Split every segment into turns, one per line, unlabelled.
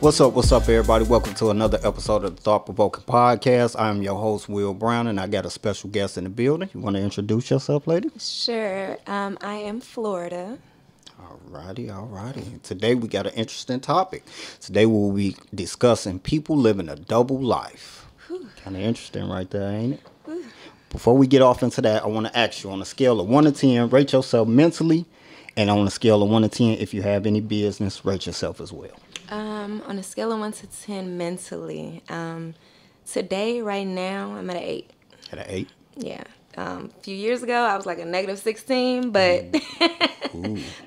What's up, everybody? Welcome to another episode of the Thought Provoking Podcast. I'm your host, Will Brown, and I got a special guest in the building. You want to introduce yourself, lady?
Sure. I am Florida.
Alrighty. Today we got an interesting topic. Today we'll be discussing people living a double life. Kind of interesting right there, ain't it? Whew. Before we get off into that, I want to ask you, on a scale of 1 to 10, rate yourself mentally, and on a scale of 1 to 10, if you have any business, rate yourself as well.
On a scale of 1 to 10 mentally, today, right now, I'm at an 8.
At an 8?
Yeah. A few years ago, I was like a negative 16, but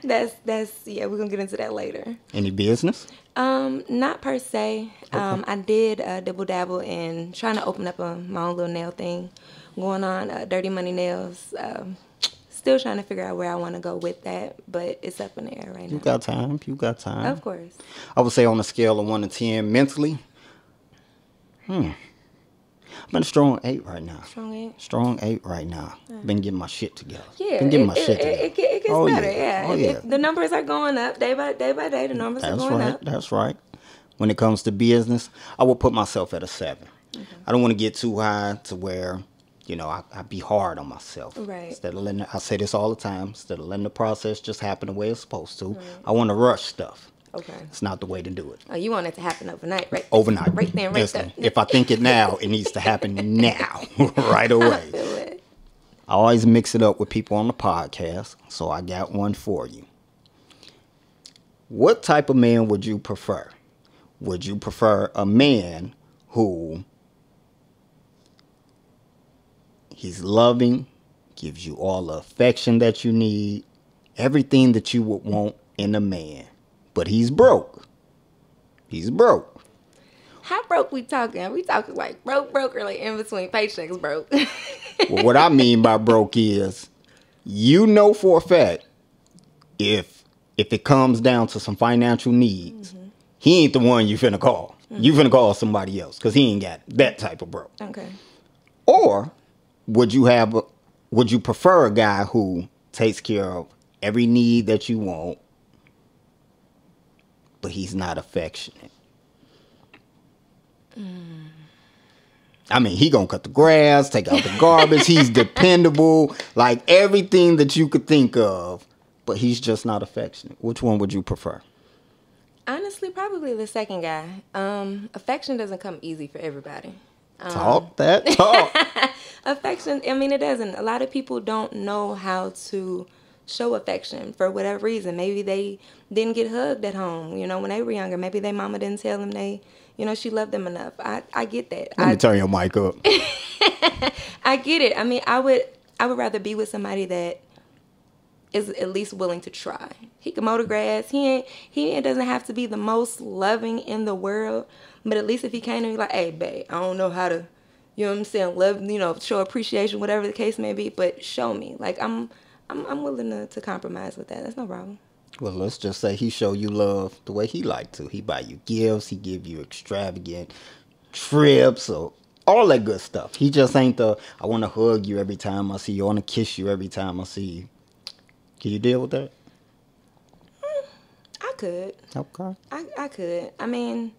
that's we're going to get into that later.
Any business?
Not per se.
Okay.
I did double dabble in trying to open up my own little nail thing going on, Dirty Money Nails. Still trying to figure out where I want to go with that, but it's up in the air right now.
You got time.
Of course.
I would say on a scale of 1 to 10, mentally, I'm at a strong 8 right now.
Strong 8?
Strong 8 right now. Been getting my shit together.
Yeah,
Been getting my shit together.
It gets better, yeah.
Oh, yeah.
The numbers are going up day by day, the numbers are going up.
That's right. When it comes to business, I will put myself at a 7. Okay. I don't want to get too high to where, I be hard on myself.
Right.
Instead of letting, I say this all the time, instead of letting the process just happen the way it's supposed to, right. I want to rush stuff.
Okay.
It's not the way to do it.
Oh, you want it to happen overnight, right?
Overnight.
Right there, right there.
If I think it now, it needs to happen now, right away.
I feel it.
I always mix it up with people on the podcast, so I got one for you. What type of man would you prefer? Would you prefer a man who he's loving, gives you all the affection that you need, everything that you would want in a man, but he's broke? He's broke.
How broke we talking? We talking like broke or like in between paychecks broke?
Well, what I mean by broke is, for a fact, if it comes down to some financial needs, he ain't the one you finna call. You finna call somebody else because he ain't got that type of broke.
Okay.
Or would you prefer a guy who takes care of every need that you want, but he's not affectionate? I mean, he gonna cut the grass, take out the garbage. He's dependable, like everything that you could think of, but he's just not affectionate. Which one would you prefer?
Honestly, probably the second guy. Affection doesn't come easy for everybody.
Talk.
Affection, I mean, it doesn't. A lot of people don't know how to show affection for whatever reason. Maybe they didn't get hugged at home, when they were younger. Maybe their mama didn't tell them she loved them enough. I get that.
Let me turn your mic up.
I get it. I mean, I would rather be with somebody that is at least willing to try. He can mow the grass. He doesn't have to be the most loving in the world, but at least if he came to me like, hey, babe, I don't know how to, love, show appreciation, whatever the case may be, but show me. Like, I'm willing to compromise with that. That's no problem.
Well, let's just say he show you love the way he like to. He buy you gifts. He give you extravagant trips or all that good stuff. He just ain't I want to hug you every time I see you. I want to kiss you every time I see you. Can you deal with that?
I could.
Okay.
I could. I mean,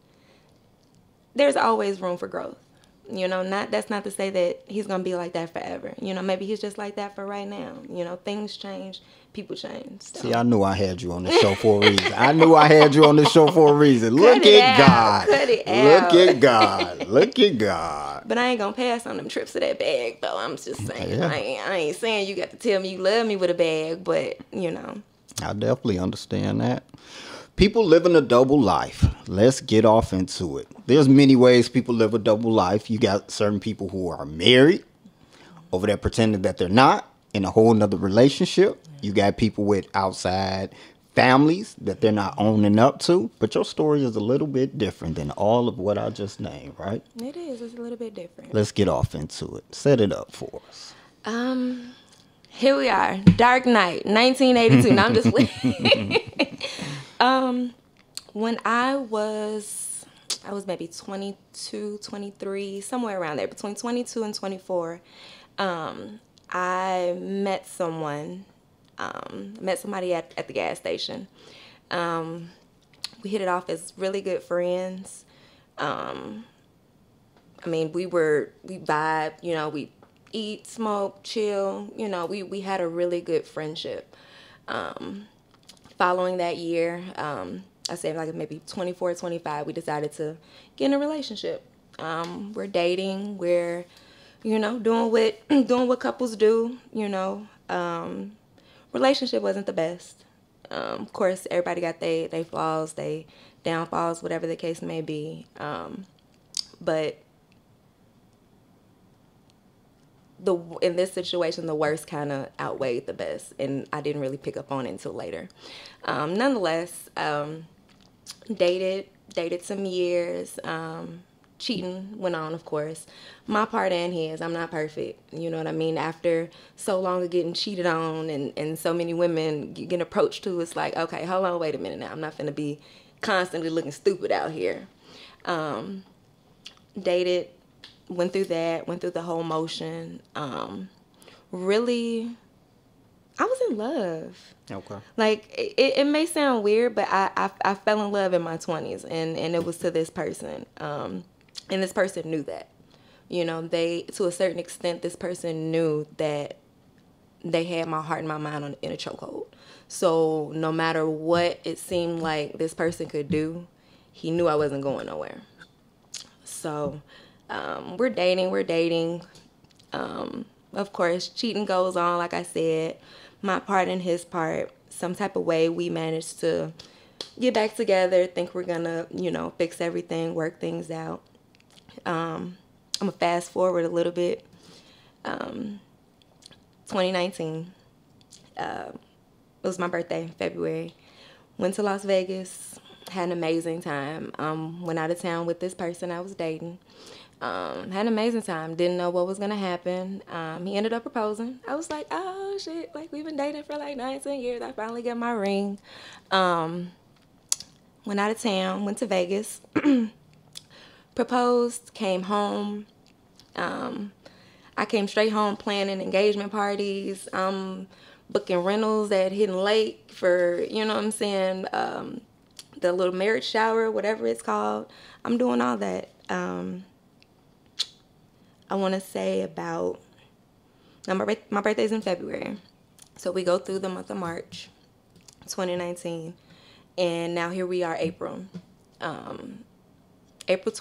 there's always room for growth. That's not to say that he's going to be like that forever. Maybe he's just like that for right now. Things change, people change. So.
See, I knew I had you on this show for a reason. Look at God.
Cut it out.
Look at God. Look at God.
But I ain't going to pass on them trips to that bag, though. I'm just saying. Yeah. I ain't saying you got to tell me you love me with a bag, but,
I definitely understand that. People living a double life. Let's get off into it. There's many ways people live a double life. You got certain people who are married, over there pretending that they're not, in a whole nother relationship. You got people with outside families that they're not owning up to. But your story is a little bit different than all of what I just named, right?
It is. It's a little bit different.
Let's get off into it. Set it up for us.
Here we are. Dark Night, 1982. Now I'm just when I was maybe 22, 23, somewhere around there, between 22 and 24, I met somebody at the gas station. We hit it off as really good friends. I mean, we vibe, you know, we eat, smoke, chill, you know, we had a really good friendship. Following that year, I say like maybe 24, 25, we decided to get in a relationship. We're dating, we're, you know, doing what couples do, you know. Relationship wasn't the best. Of course, everybody got they flaws, they downfalls, whatever the case may be. But in this situation, the worst kind of outweighed the best, and I didn't really pick up on it until later. Nonetheless, dated some years. Cheating went on, of course. My part and his. I'm not perfect. You know what I mean? After so long of getting cheated on and so many women getting approached to, it's like, okay, hold on, wait a minute now. I'm not finna be constantly looking stupid out here. Dated, went through the whole motion. Really, I was in love.
Okay.
Like, it may sound weird, but I fell in love in my 20s, and it was to this person. And this person knew that. You know, to a certain extent, this person knew that they had my heart and my mind in a chokehold. So no matter what it seemed like this person could do, he knew I wasn't going nowhere. So we're dating. Of course, cheating goes on, like I said. My part and his part, some type of way we managed to get back together, think we're gonna, you know, fix everything, work things out. I'm gonna fast forward a little bit. 2019, it was my birthday in February. Went to Las Vegas, had an amazing time. Went out of town with this person I was dating. Had an amazing time. Didn't know what was gonna happen. He ended up proposing. I was like, oh shit, like we've been dating for like 19 years. I finally got my ring. Went out of town, went to Vegas. Proposed, came home. I came straight home planning engagement parties, booking rentals at Hidden Lake for, you know what I'm saying, the little marriage shower, whatever it's called. I'm doing all that. I want to say about, now my birthday's in February. So we go through the month of March, 2019. And now here we are, April. April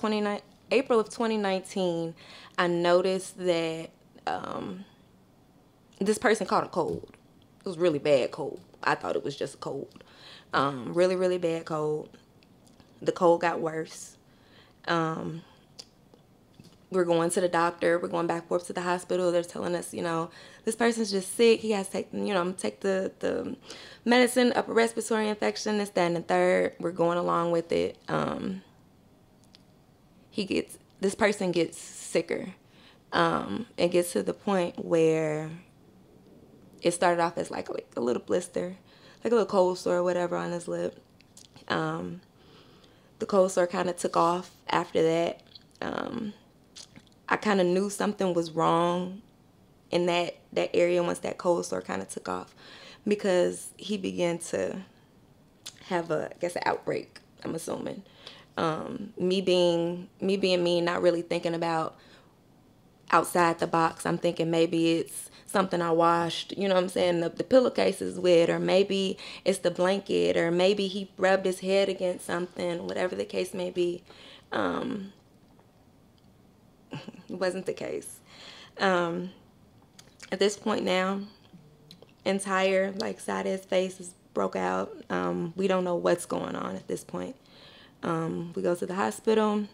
of 2019, I noticed that this person caught a cold. It was really bad cold. I thought it was just a cold. Really, really bad cold. The cold got worse. We're going to the doctor. We're going back and forth to the hospital. They're telling us, you know, this person's just sick. He has to take, you know, take the medicine, upper respiratory infection, this, that, and the third. We're going along with it. This person gets sicker. It gets to the point where it started off as like a little blister, like a little cold sore or whatever on his lip. The cold sore kind of took off after that. I kind of knew something was wrong in that area once that cold sore kind of took off, because he began to have an outbreak, I'm assuming. Me being me, not really thinking about outside the box. I'm thinking maybe it's something I washed, you know what I'm saying, the pillowcases with, or maybe it's the blanket, or maybe he rubbed his head against something, whatever the case may be. It wasn't the case. At this point now, entire side of his face is broke out. We don't know what's going on at this point. We go to the hospital.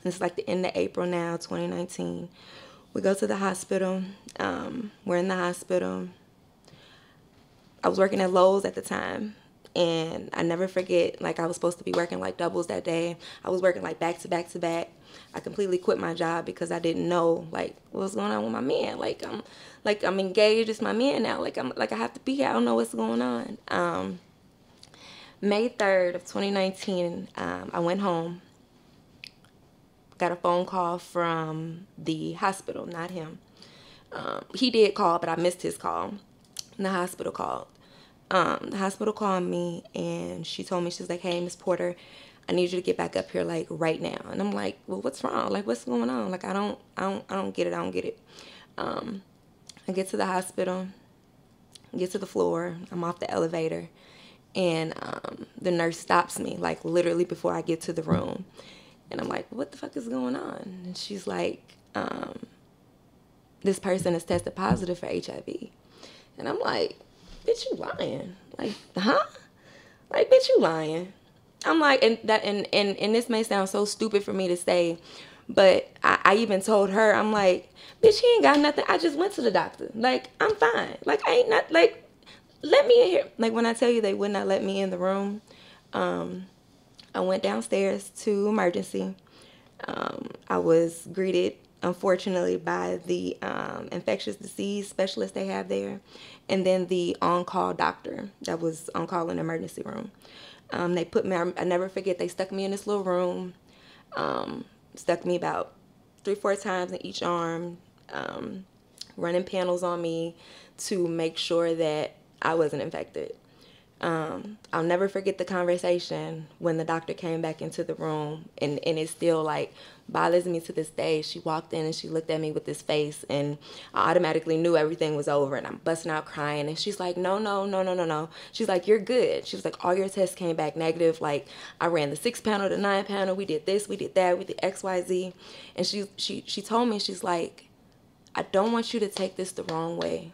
It's like the end of April now, 2019. We go to the hospital. We're in the hospital. I was working at Lowe's at the time, and I never forget, I was supposed to be working doubles that day. I was working back to back to back. I completely quit my job because I didn't know what was going on with my man. I'm engaged. It's my man now. I have to be here. I don't know what's going on. May 3rd of 2019, I went home. Got a phone call from the hospital, not him. He did call, but I missed his call. And the hospital called. The hospital called me and she told me, she's like, hey, Miss Porter, I need you to get back up here like right now. And I'm like, well, what's wrong? Like, what's going on? Like, I don't get it. I get to the hospital, get to the floor. I'm off the elevator, and the nurse stops me like literally before I get to the room. And I'm like, what the fuck is going on? And she's like, this person has tested positive for HIV. And I'm like, bitch, you lying. Like, huh? Like, bitch, you lying. I'm like, and this may sound so stupid for me to say, but I even told her, I'm like, bitch, he ain't got nothing. I just went to the doctor. Like, I'm fine. Like, I ain't not, like, let me in here. Like, when I tell you they would not let me in the room, I went downstairs to emergency. I was greeted, unfortunately, by the infectious disease specialist they have there, and then the on-call doctor that was on call in the emergency room. They put me, I never forget, they stuck me in this little room, stuck me about 3-4 times in each arm, running panels on me to make sure that I wasn't infected. I'll never forget the conversation when the doctor came back into the room, and it still like bothers me to this day. She walked in and she looked at me with this face, and I automatically knew everything was over, and I'm busting out crying, and she's like, no. She's like, you're good. She was like, all your tests came back negative. Like, I ran the 6-panel, the 9-panel, we did this, we did that, we did XYZ. And she told me, she's like, I don't want you to take this the wrong way.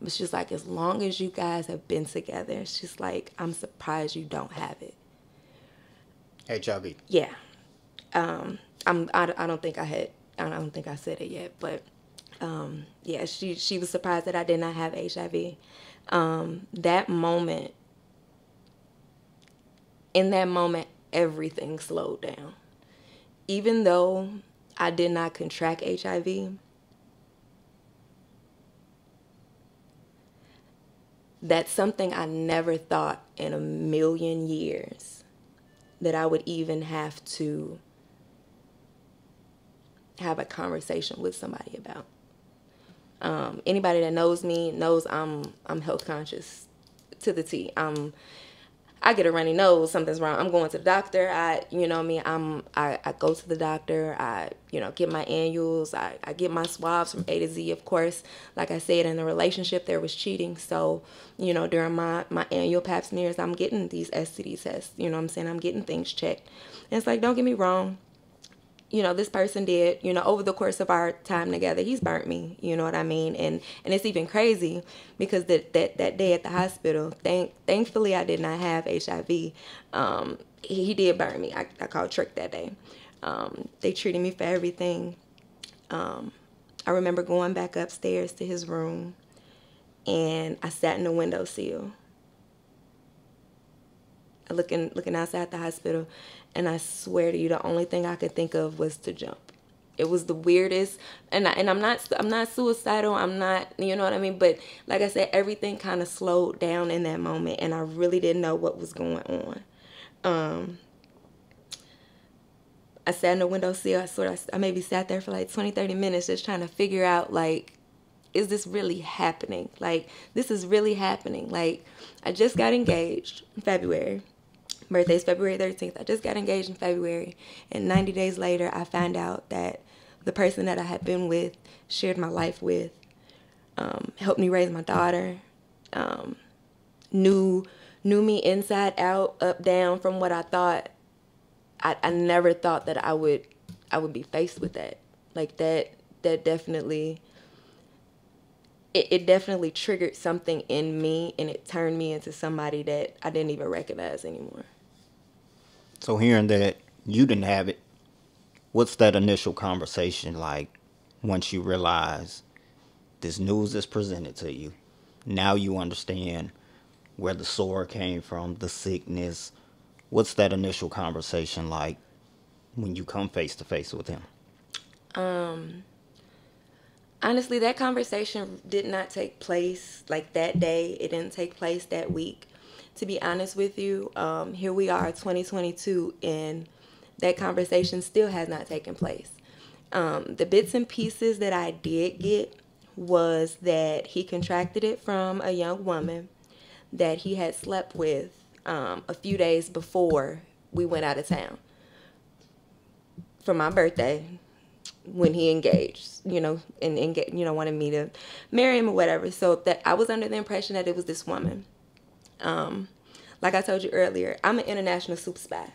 But she's like, as long as you guys have been together, she's like, I'm surprised you don't have it.
HIV.
Yeah. I don't think I said it yet, but yeah, she was surprised that I did not have HIV. In that moment, everything slowed down. Even though I did not contract HIV, that's something I never thought in a million years that I would even have to have a conversation with somebody about. Anybody that knows me knows I'm health conscious to the T. I get a runny nose, something's wrong, I'm going to the doctor. I go to the doctor. I get my annuals. I get my swabs from A to Z. Of course, like I said, in the relationship there was cheating. So, during my annual pap smears, I'm getting these STD tests. I'm getting things checked. And it's like, don't get me wrong. This person did, over the course of our time together, he's burnt me, you know what I mean? And it's even crazy because that day at the hospital, thankfully I did not have HIV. He did burn me. I called trick that day. They treated me for everything. I remember going back upstairs to his room, and I sat in the windowsill, looking outside the hospital, and I swear to you, the only thing I could think of was to jump. It was the weirdest, and I'm not suicidal. I'm not, you know what I mean? But like I said, everything kind of slowed down in that moment, and I really didn't know what was going on. I sat in the windowsill. I maybe sat there for like 20-30 minutes just trying to figure out, like, is this really happening? Like, this is really happening. Like, I just got engaged in February. Birthday's February 13th. I just got engaged in February, and 90 days later, I found out that the person that I had been with, shared my life with, helped me raise my daughter, knew me inside out, up, down, from what I thought. I never thought that I would be faced with that. Like, that definitely, it definitely triggered something in me, and it turned me into somebody that I didn't even recognize anymore.
So hearing that you didn't have it, what's that initial conversation like once you realize this news is presented to you? Now you understand where the sore came from, the sickness. What's that initial conversation like when you come face to face with him?
Honestly, that conversation did not take place like that day. It didn't take place that week. To be honest with you, here we are, 2022, and that conversation still has not taken place. The bits and pieces that I did get was that he contracted it from a young woman, that he had slept with a few days before we went out of town for my birthday, when he engaged, and wanted me to marry him or whatever. So that I was under the impression that it was this woman. Like I told you earlier, I'm an international super spy.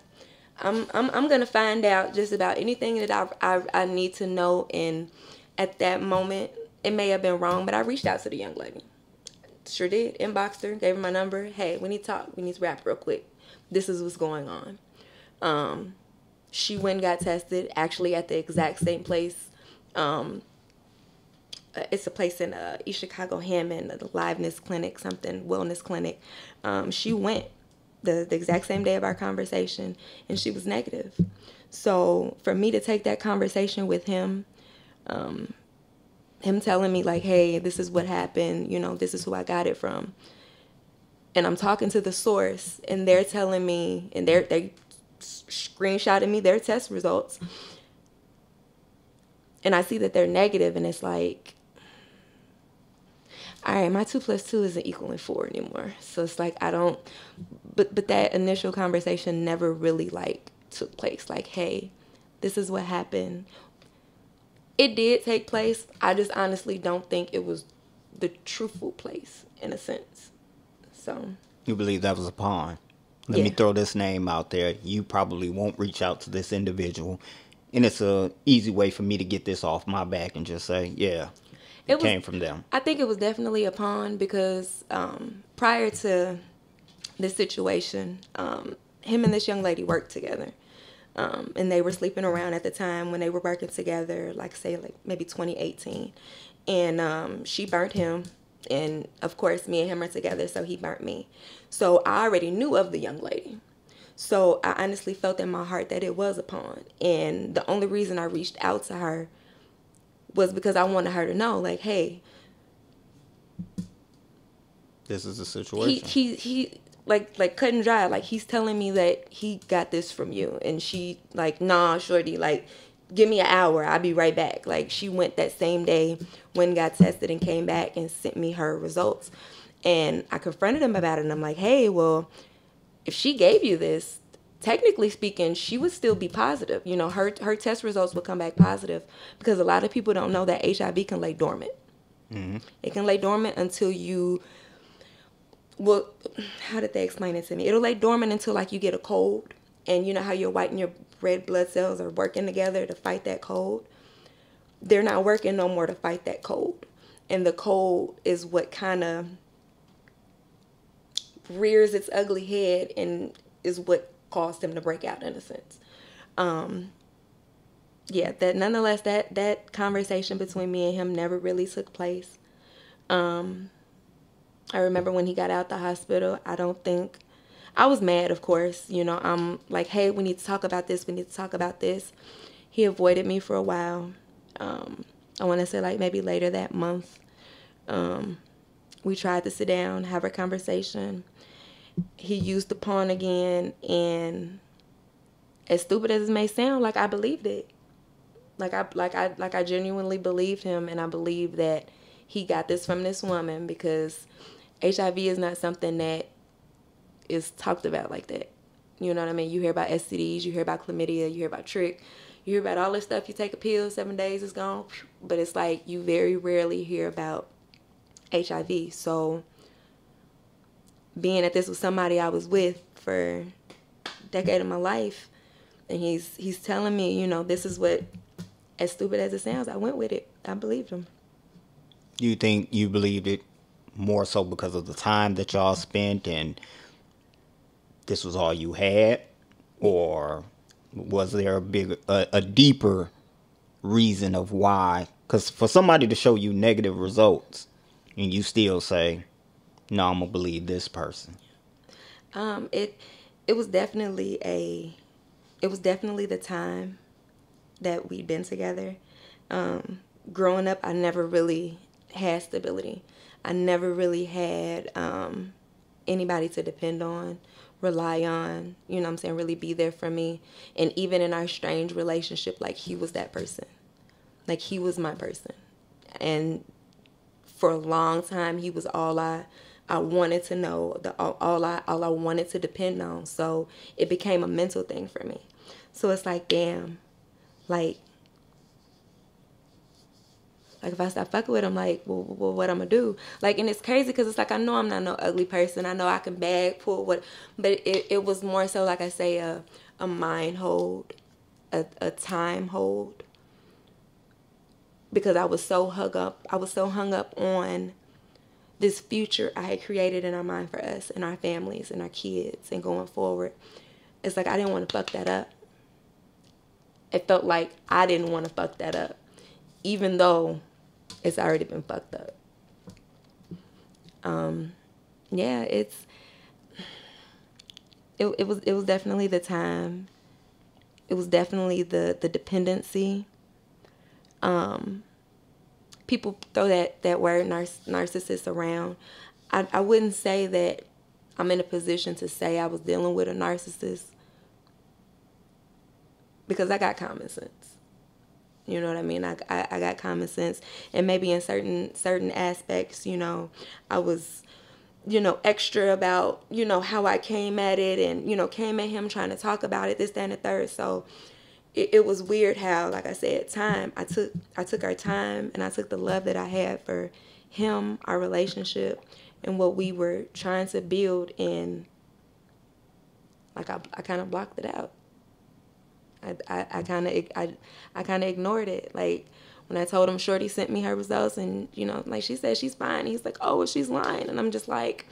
I'm gonna find out just about anything that I need to know. And at that moment, it may have been wrong, but I reached out to the young lady. Sure did. Inboxed her, gave her my number. Hey, we need to talk. We need to rap real quick. This is what's going on. She went and got tested, actually at the exact same place. It's a place in East Chicago, Hammond, the Liveness Clinic, something, wellness clinic. She went the exact same day of our conversation, and she was negative. So for me to take that conversation with him, him telling me like, hey, this is what happened, this is who I got it from. And I'm talking to the source, and they're telling me, and they screenshotted me their test results. And I see that they're negative, and it's like, all right, my 2 + 2 isn't equaling 4 anymore. So it's like, but that initial conversation never really like took place. Like, hey, this is what happened. It did take place. I just honestly don't think it was the truthful place in a sense. So.
You believe that was a pawn? Let me throw this name out there. You probably won't reach out to this individual. And it's a easy way for me to get this off my back and just say, yeah, it came from them.
I think it was definitely a pawn because prior to this situation, him and this young lady worked together. And they were sleeping around at the time when they were working together, like maybe 2018. And she burnt him. And of course, me and him are together, so he burnt me. So I already knew of the young lady. So I honestly felt in my heart that it was a pawn. And the only reason I reached out to her was because I wanted her to know, like, hey,
this is the situation.
He like cut and dry. Like, he's telling me that he got this from you. And she like, nah, shorty, like, give me an hour. I'll be right back. Like, she went that same day, when got tested, and came back and sent me her results. And I confronted him about it. And I'm like, hey, well, if she gave you this, technically speaking, she would still be positive. Her test results would come back positive, because a lot of people don't know that HIV can lay dormant. Mm-hmm. It can lay dormant until you, well, how did they explain it to me? It'll lay dormant until like you get a cold, and you know how your white and your red blood cells are working together to fight that cold. They're not working no more to fight that cold. And the cold is what kind of rears its ugly head and is what caused him to break out, in a sense. Nonetheless, that conversation between me and him never really took place. I remember when he got out the hospital, I was mad, of course. I'm like, hey, we need to talk about this. We need to talk about this. He avoided me for a while. I want to say like maybe later that month. We tried to sit down, have a conversation. He used the pawn again, and as stupid as it may sound, like, I believed it. Like I genuinely believed him, and I believe that he got this from this woman, because HIV is not something that is talked about like that. You know what I mean? You hear about STDs, you hear about chlamydia, you hear about trick, you hear about all this stuff. You take a pill, 7 days, it's gone. But it's like you very rarely hear about HIV. So being that this was somebody I was with for a decade of my life, and he's telling me, this is what, as stupid as it sounds, I went with it. I believed him.
Do you think you believed it more so because of the time that y'all spent and this was all you had? Or was there a deeper reason of why? Because for somebody to show you negative results and you still say, no, I'm going to believe this person.
It was definitely the time that we'd been together. Growing up, I never really had stability. I never really had anybody to depend on, rely on, really be there for me. And even in our strange relationship, like, he was that person. Like, he was my person. And for a long time, he was all I I wanted to know, all I wanted to depend on. So it became a mental thing for me. So it's like, damn, like if I stop fucking with him, like, well, what I'm gonna do? Like, and it's crazy because it's like, I know I'm not no ugly person. I know I can bag, pull, what, but it was more so, like I say, a mind hold, a time hold, because I was so hung up on this future I had created in our mind for us and our families and our kids and going forward. It's like I didn't want to fuck that up. It felt like I didn't want to fuck that up, even though it's already been fucked up. Yeah, it was definitely the time. It was definitely the dependency. People throw that word narcissist around. I wouldn't say that I'm in a position to say I was dealing with a narcissist, because I got common sense. You know what I mean? I got common sense, and maybe in certain aspects, I was, extra about, how I came at it, and, came at him trying to talk about it, this, that, and the third. So it was weird how, like I said, I took our time, and I took the love that I had for him, our relationship, and what we were trying to build, and like I kind of blocked it out. I kind of ignored it. Like when I told him Shorty sent me her results, and like she said she's fine. He's like, oh, well, she's lying, and I'm just like,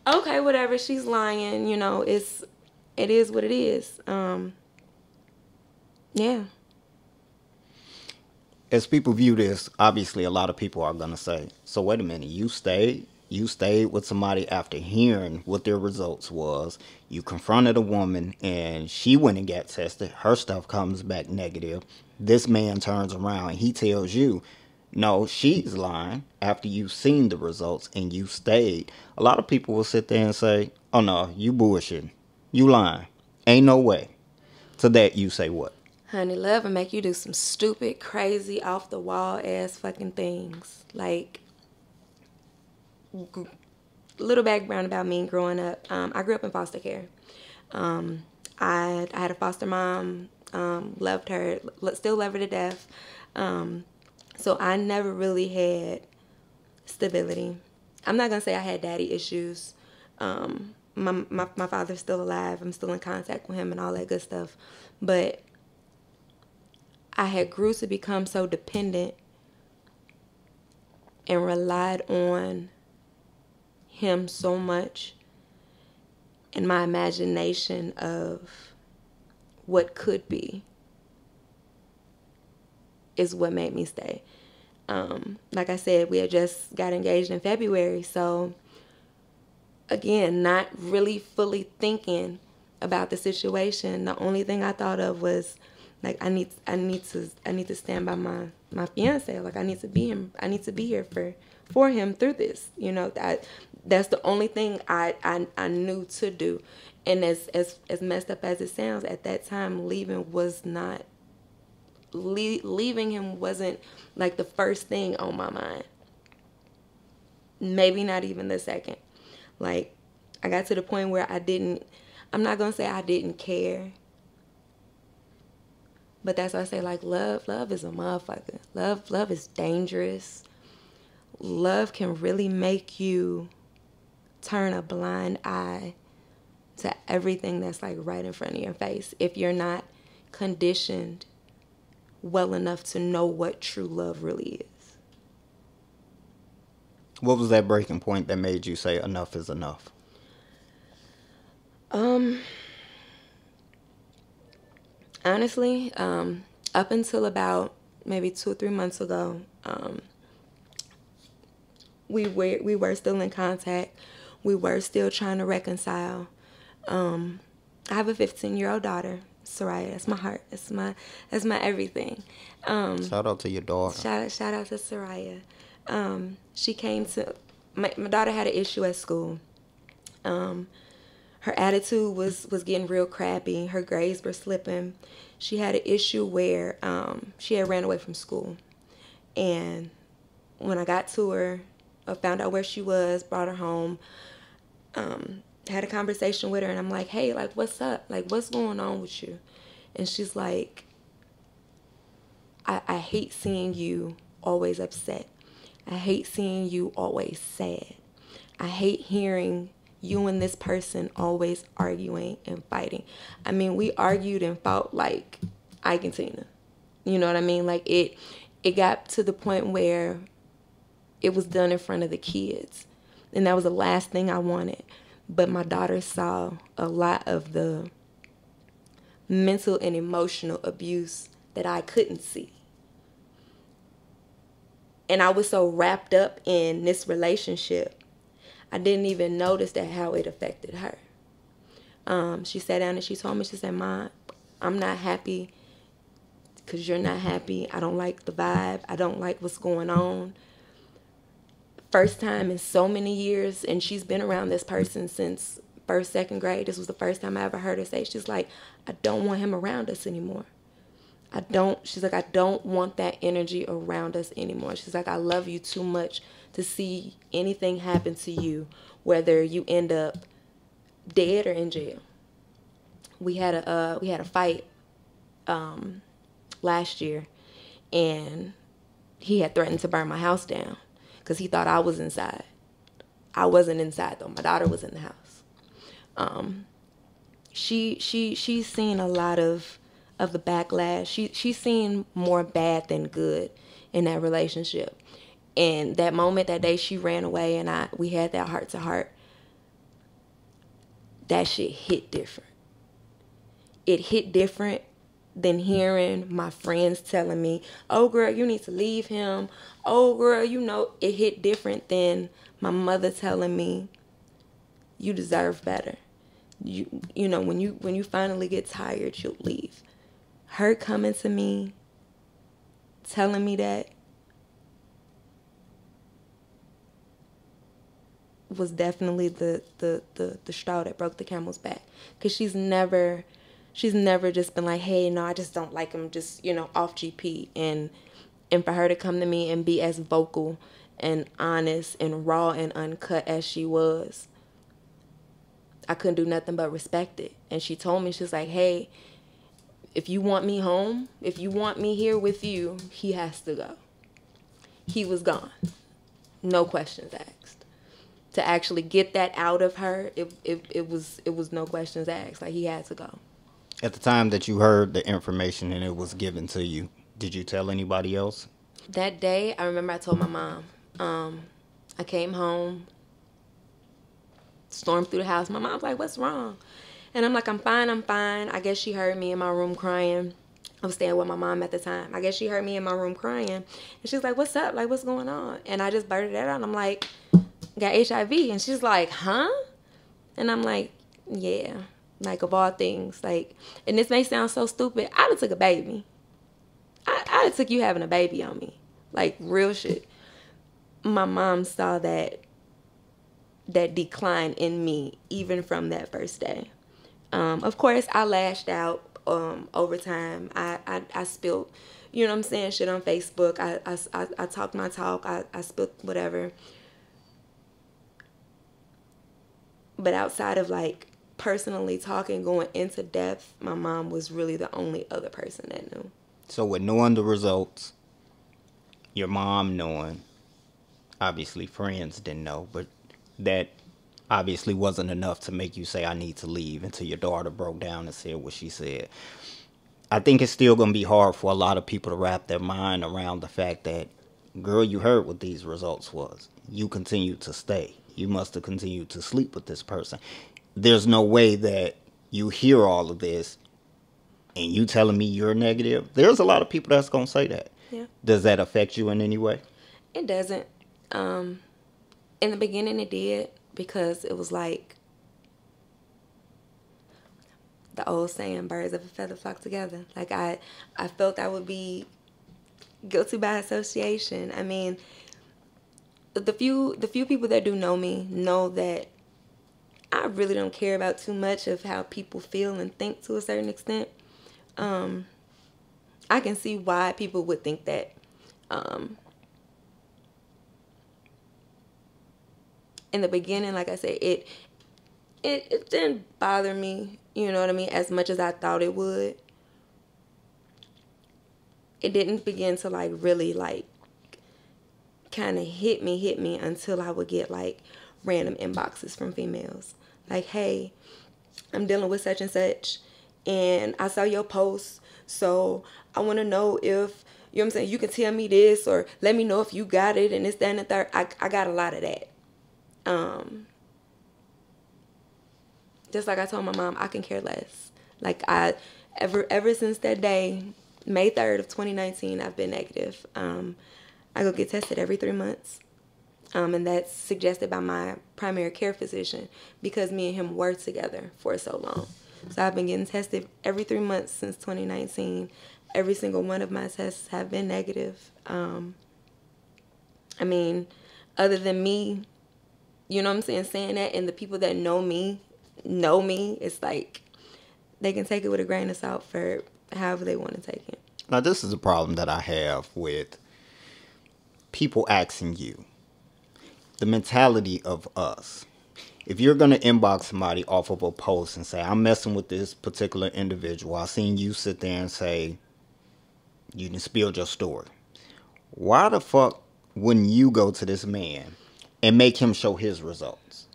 okay, whatever, she's lying. It is what it is. Yeah.
As people view this, obviously a lot of people are going to say, so wait a minute, you stayed with somebody after hearing what their results was. You confronted a woman and she went and got tested. Her stuff comes back negative. This man turns around and he tells you, no, she's lying, after you've seen the results and you stayed. A lot of people will sit there and say, oh no, you bullshitting. You lying. Ain't no way. To that you say what?
Honey, love will make you do some stupid, crazy, off the wall ass fucking things. Like, little background about me growing up. I grew up in foster care. I had a foster mom. Loved her, still love her to death. So I never really had stability. I'm not gonna say I had daddy issues. My father's still alive. I'm still in contact with him and all that good stuff. But I had grew to become so dependent and relied on him so much, and my imagination of what could be is what made me stay. Like I said, we had just got engaged in February, so again, not really fully thinking about the situation. The only thing I thought of was, like, I need to stand by my fiance. Like, I need to be here for him through this. That's the only thing I knew to do. And as messed up as it sounds, at that time, leaving him wasn't like the first thing on my mind. Maybe not even the second. Like, I got to the point where I'm not gonna say I didn't care. But that's why I say, like, love is a motherfucker. Love is dangerous. Love can really make you turn a blind eye to everything that's, like, right in front of your face if you're not conditioned well enough to know what true love really is.
What was that breaking point that made you say enough is enough?
Honestly, up until about maybe 2 or 3 months ago, we were still in contact. We were still trying to reconcile. I have a 15-year-old daughter, Soraya. That's my heart. That's my everything.
Shout out to your daughter.
Shout out to Soraya. She came to my daughter had an issue at school. Her attitude was getting real crappy. Her grades were slipping. She had an issue where she had ran away from school. And when I got to her, found out where she was, brought her home, had a conversation with her, and I'm like, hey, like, what's up? Like, what's going on with you? And she's like, I hate seeing you always upset. I hate seeing you always sad. I hate hearing you and this person always arguing and fighting. I mean, we argued and fought like Ike and Tina. You know what I mean? Like, it got to the point where it was done in front of the kids. And that was the last thing I wanted. But my daughter saw a lot of the mental and emotional abuse that I couldn't see. And I was so wrapped up in this relationship, I didn't even notice that how it affected her. She sat down and she told me, she said, Mom, I'm not happy because you're not happy. I don't like the vibe. I don't like what's going on. First time in so many years, and she's been around this person since first, second grade. This was the first time I ever heard her say, she's like, I don't want him around us anymore. She's like, I don't want that energy around us anymore. She's like, I love you too much to see anything happen to you, whether you end up dead or in jail. We had a fight last year, and he had threatened to burn my house down because he thought I was inside. I wasn't inside though. My daughter was in the house. She's seen a lot of the backlash. She's seen more bad than good in that relationship. And that moment, that day she ran away and we had that heart to heart, that shit hit different. It hit different than hearing my friends telling me, oh girl, you need to leave him. Oh girl, it hit different than my mother telling me, you deserve better. You know, when you finally get tired, you'll leave. Her coming to me, telling me that, was definitely the straw that broke the camel's back. Because she's never just been like, hey, no, I just don't like him, just, off GP. And for her to come to me and be as vocal and honest and raw and uncut as she was, I couldn't do nothing but respect it. And she told me, she's like, hey, if you want me home, if you want me here with you, he has to go. He was gone. No questions asked. To actually get that out of her, it was no questions asked. Like, he had to go.
At the time that you heard the information and it was given to you, did you tell anybody else?
That day, I remember I told my mom. I came home, stormed through the house. My mom's like, what's wrong? And I'm like, I'm fine. I guess she heard me in my room crying. I was staying with my mom at the time. I guess she heard me in my room crying. And she's like, what's up? Like, what's going on? And I just blurted it out. And I'm like, got HIV. And she's like, huh? And I'm like, yeah. Like, of all things. Like, and this may sound so stupid. I'd have took a baby. I'd have took you having a baby on me. Like, real shit. My mom saw that decline in me even from that first day. Of course, I lashed out over time. I spilled, you know what I'm saying, shit on Facebook. I talked my talk. I spilled whatever. But outside of, like, personally talking, going into depth, my mom was really the only other person that knew.
So with knowing the results, your mom knowing, obviously friends didn't know, but that obviously wasn't enough to make you say, I need to leave, until your daughter broke down and said what she said. I think it's still going to be hard for a lot of people to wrap their mind around the fact that, girl, you heard what these results was. You continued to stay. You must have continued to sleep with this person. There's no way that you hear all of this and you telling me you're negative. There's a lot of people that's going to say that.
Yeah.
Does that affect you in any way?
It doesn't. In the beginning it did, because it was like the old saying, birds of a feather flock together. Like, I felt I would be guilty by association. I mean, the few people that do know me know that I really don't care about too much of how people feel and think to a certain extent. I can see why people would think that. in the beginning, like I said, it didn't bother me, you know what I mean, as much as I thought it would. It didn't begin to like really like kind of hit me until I would get like random inboxes from females. Like, hey, I'm dealing with such and such, and I saw your post, so I want to know if, you know what I'm saying, you can tell me this, or let me know if you got it, and this, that, and the third. I got a lot of that. Just like I told my mom, I can care less. Like, ever since that day, May 3rd of 2019, I've been negative. I go get tested every 3 months. And that's suggested by my primary care physician because me and him worked together for so long. So I've been getting tested every 3 months since 2019. Every single one of my tests have been negative. I mean, other than me, you know what I'm saying that, and the people that know me, it's like they can take it with a grain of salt for however they want to take it.
Now, this is a problem that I have with people asking you. The mentality of us. If you're going to inbox somebody off of a post and say, I'm messing with this particular individual, I seen you sit there and say, you done spilled your story. Why the fuck wouldn't you go to this man and make him show his results?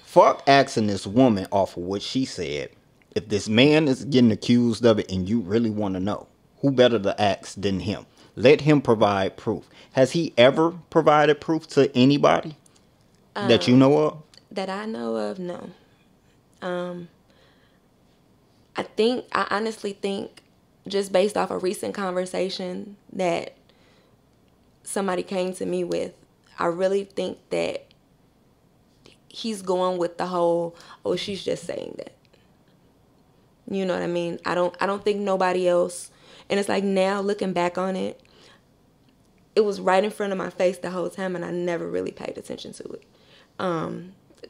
Fuck asking this woman off of what she said. If this man is getting accused of it and you really want to know, who better to ask than him? Let him provide proof. Has he ever provided proof to anybody that you know of?
That I know of, no. I honestly think, just based off a recent conversation that somebody came to me with, I really think that he's going with the whole, oh, she's just saying that. You know what I mean? I don't think nobody else. And it's like, now looking back on it, it was right in front of my face the whole time, and I never really paid attention to it.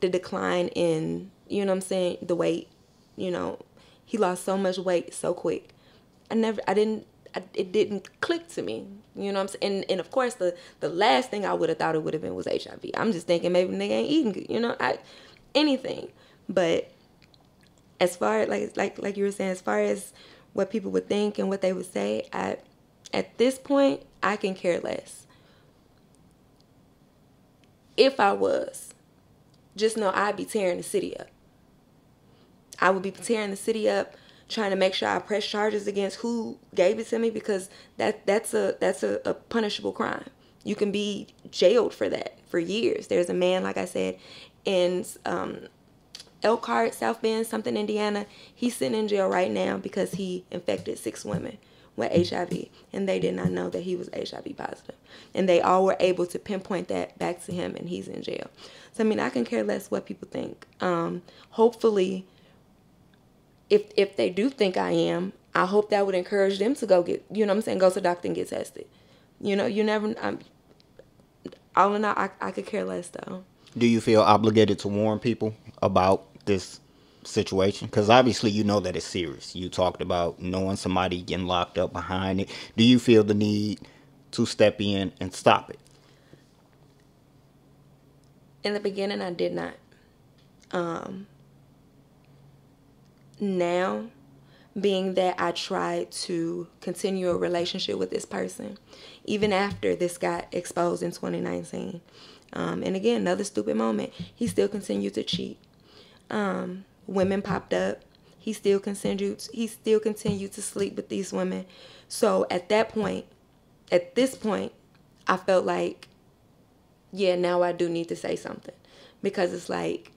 The decline in, you know what I'm saying, the weight, you know, he lost so much weight so quick. It didn't click to me, you know what I'm saying? And of course, the last thing I would have thought it would have been was HIV. I'm just thinking maybe nigga ain't eating good, you know, anything. But as far as, like you were saying, as far as what people would think and what they would say, at this point, I can care less. If I was, just know I'd be tearing the city up. I would be tearing the city up, trying to make sure I press charges against who gave it to me, because that's a punishable crime. You can be jailed for that for years. There's a man, like I said, in Elkhart, South Bend, something, Indiana. He's sitting in jail right now because he infected 6 women with HIV, and they did not know that he was HIV positive. And they all were able to pinpoint that back to him, and he's in jail. So, I mean, I can care less what people think. Hopefully, if they do think I am, I hope that would encourage them to go get, you know what I'm saying, go to the doctor and get tested. You know, you never, all in all, I could care less, though.
Do you feel obligated to warn people about this situation? Because obviously you know that it's serious. You talked about knowing somebody getting locked up behind it. Do you feel the need to step in and stop it?
In the beginning, I did not. Now, being that I tried to continue a relationship with this person, even after this got exposed in 2019, and again, another stupid moment, he still continued to cheat. Women popped up. He still continued to sleep with these women. So at this point, I felt like, yeah, now I do need to say something, because it's like,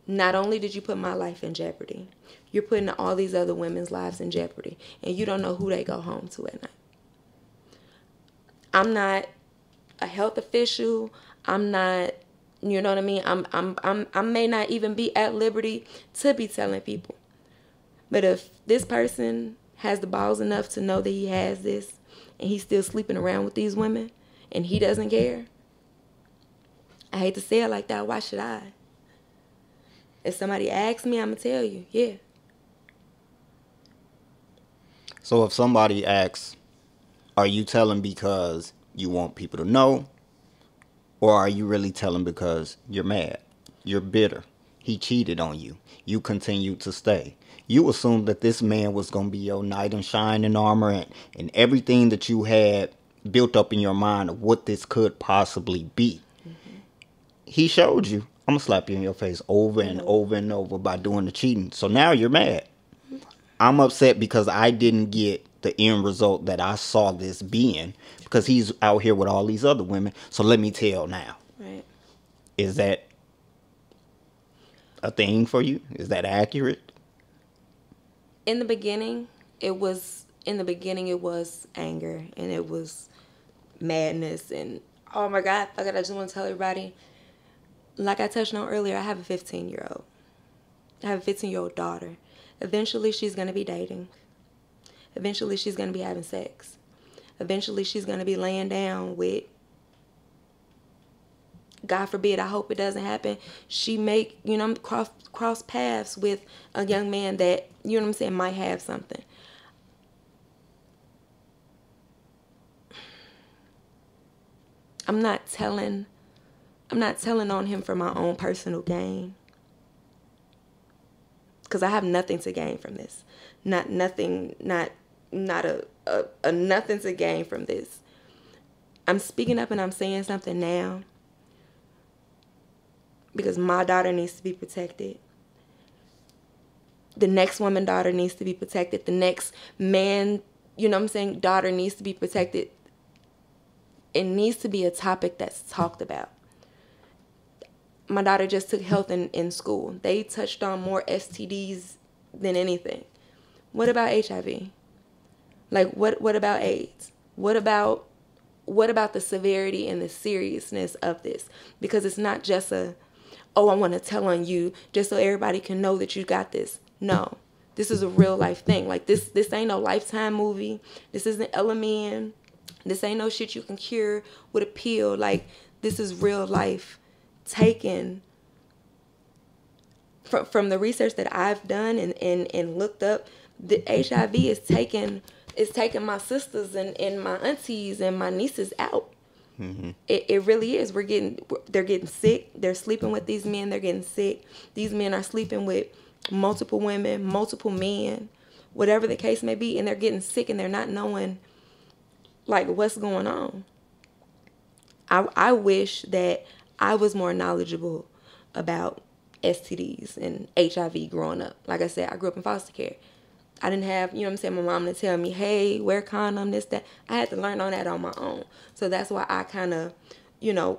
not only did you put my life in jeopardy, you're putting all these other women's lives in jeopardy, and you don't know who they go home to at night. I'm not a health official. I'm not, you know what I mean? I may not even be at liberty to be telling people. But if this person has the balls enough to know that he has this, and he's still sleeping around with these women, and he doesn't care, I hate to say it like that, why should I? If somebody asks me, I'm going to tell you, yeah.
So if somebody asks, are you telling because you want people to know, Or are you really telling because you're mad? You're bitter. He cheated on you. You continued to stay. You assumed that this man was going to be your knight in shining armor and everything that you had built up in your mind of what this could possibly be. Mm-hmm. He showed you. I'm going to slap you in your face over and over and over by doing the cheating. So now you're mad. I'm upset because I didn't get the end result that I saw this being because he's out here with all these other women. So let me tell now.
Right.
Is that a thing for you? Is that accurate?
In the beginning, it was anger and it was madness and oh my God, I just want to tell everybody, like I touched on earlier, I have a 15-year-old. I have a 15-year-old daughter. Eventually, she's going to be dating. Eventually, she's going to be having sex. Eventually, she's going to be laying down with, God forbid, I hope it doesn't happen, she make, cross paths with a young man that, might have something. I'm not telling on him for my own personal gain. Because I have nothing to gain from this. Not a nothing to gain from this. I'm speaking up and I'm saying something now because my daughter needs to be protected. The next woman daughter needs to be protected. The next man, daughter needs to be protected. It needs to be a topic that's talked about. My daughter just took health in school. They touched on more STDs than anything. What about HIV? Like, what about AIDS? What about the severity and the seriousness of this? Because it's not just I want to tell on you just so everybody can know that you got this. No, this is a real life thing. Like, this ain't no Lifetime movie. This isn't Element. This ain't no shit you can cure with a pill. Like, this is real life. Taken from the research that I've done and looked up, the HIV is taking my sisters and my aunties and my nieces out. Mm-hmm. It really is. They're getting sick. They're sleeping with these men. They're getting sick. These men are sleeping with multiple women, multiple men, whatever the case may be, and they're getting sick and they're not knowing like what's going on. I wish that I was more knowledgeable about STDs and HIV growing up. Like I said, I grew up in foster care. I didn't have, my mom to tell me, hey, wear condom, this, that. I had to learn on that on my own. So that's why I kind of,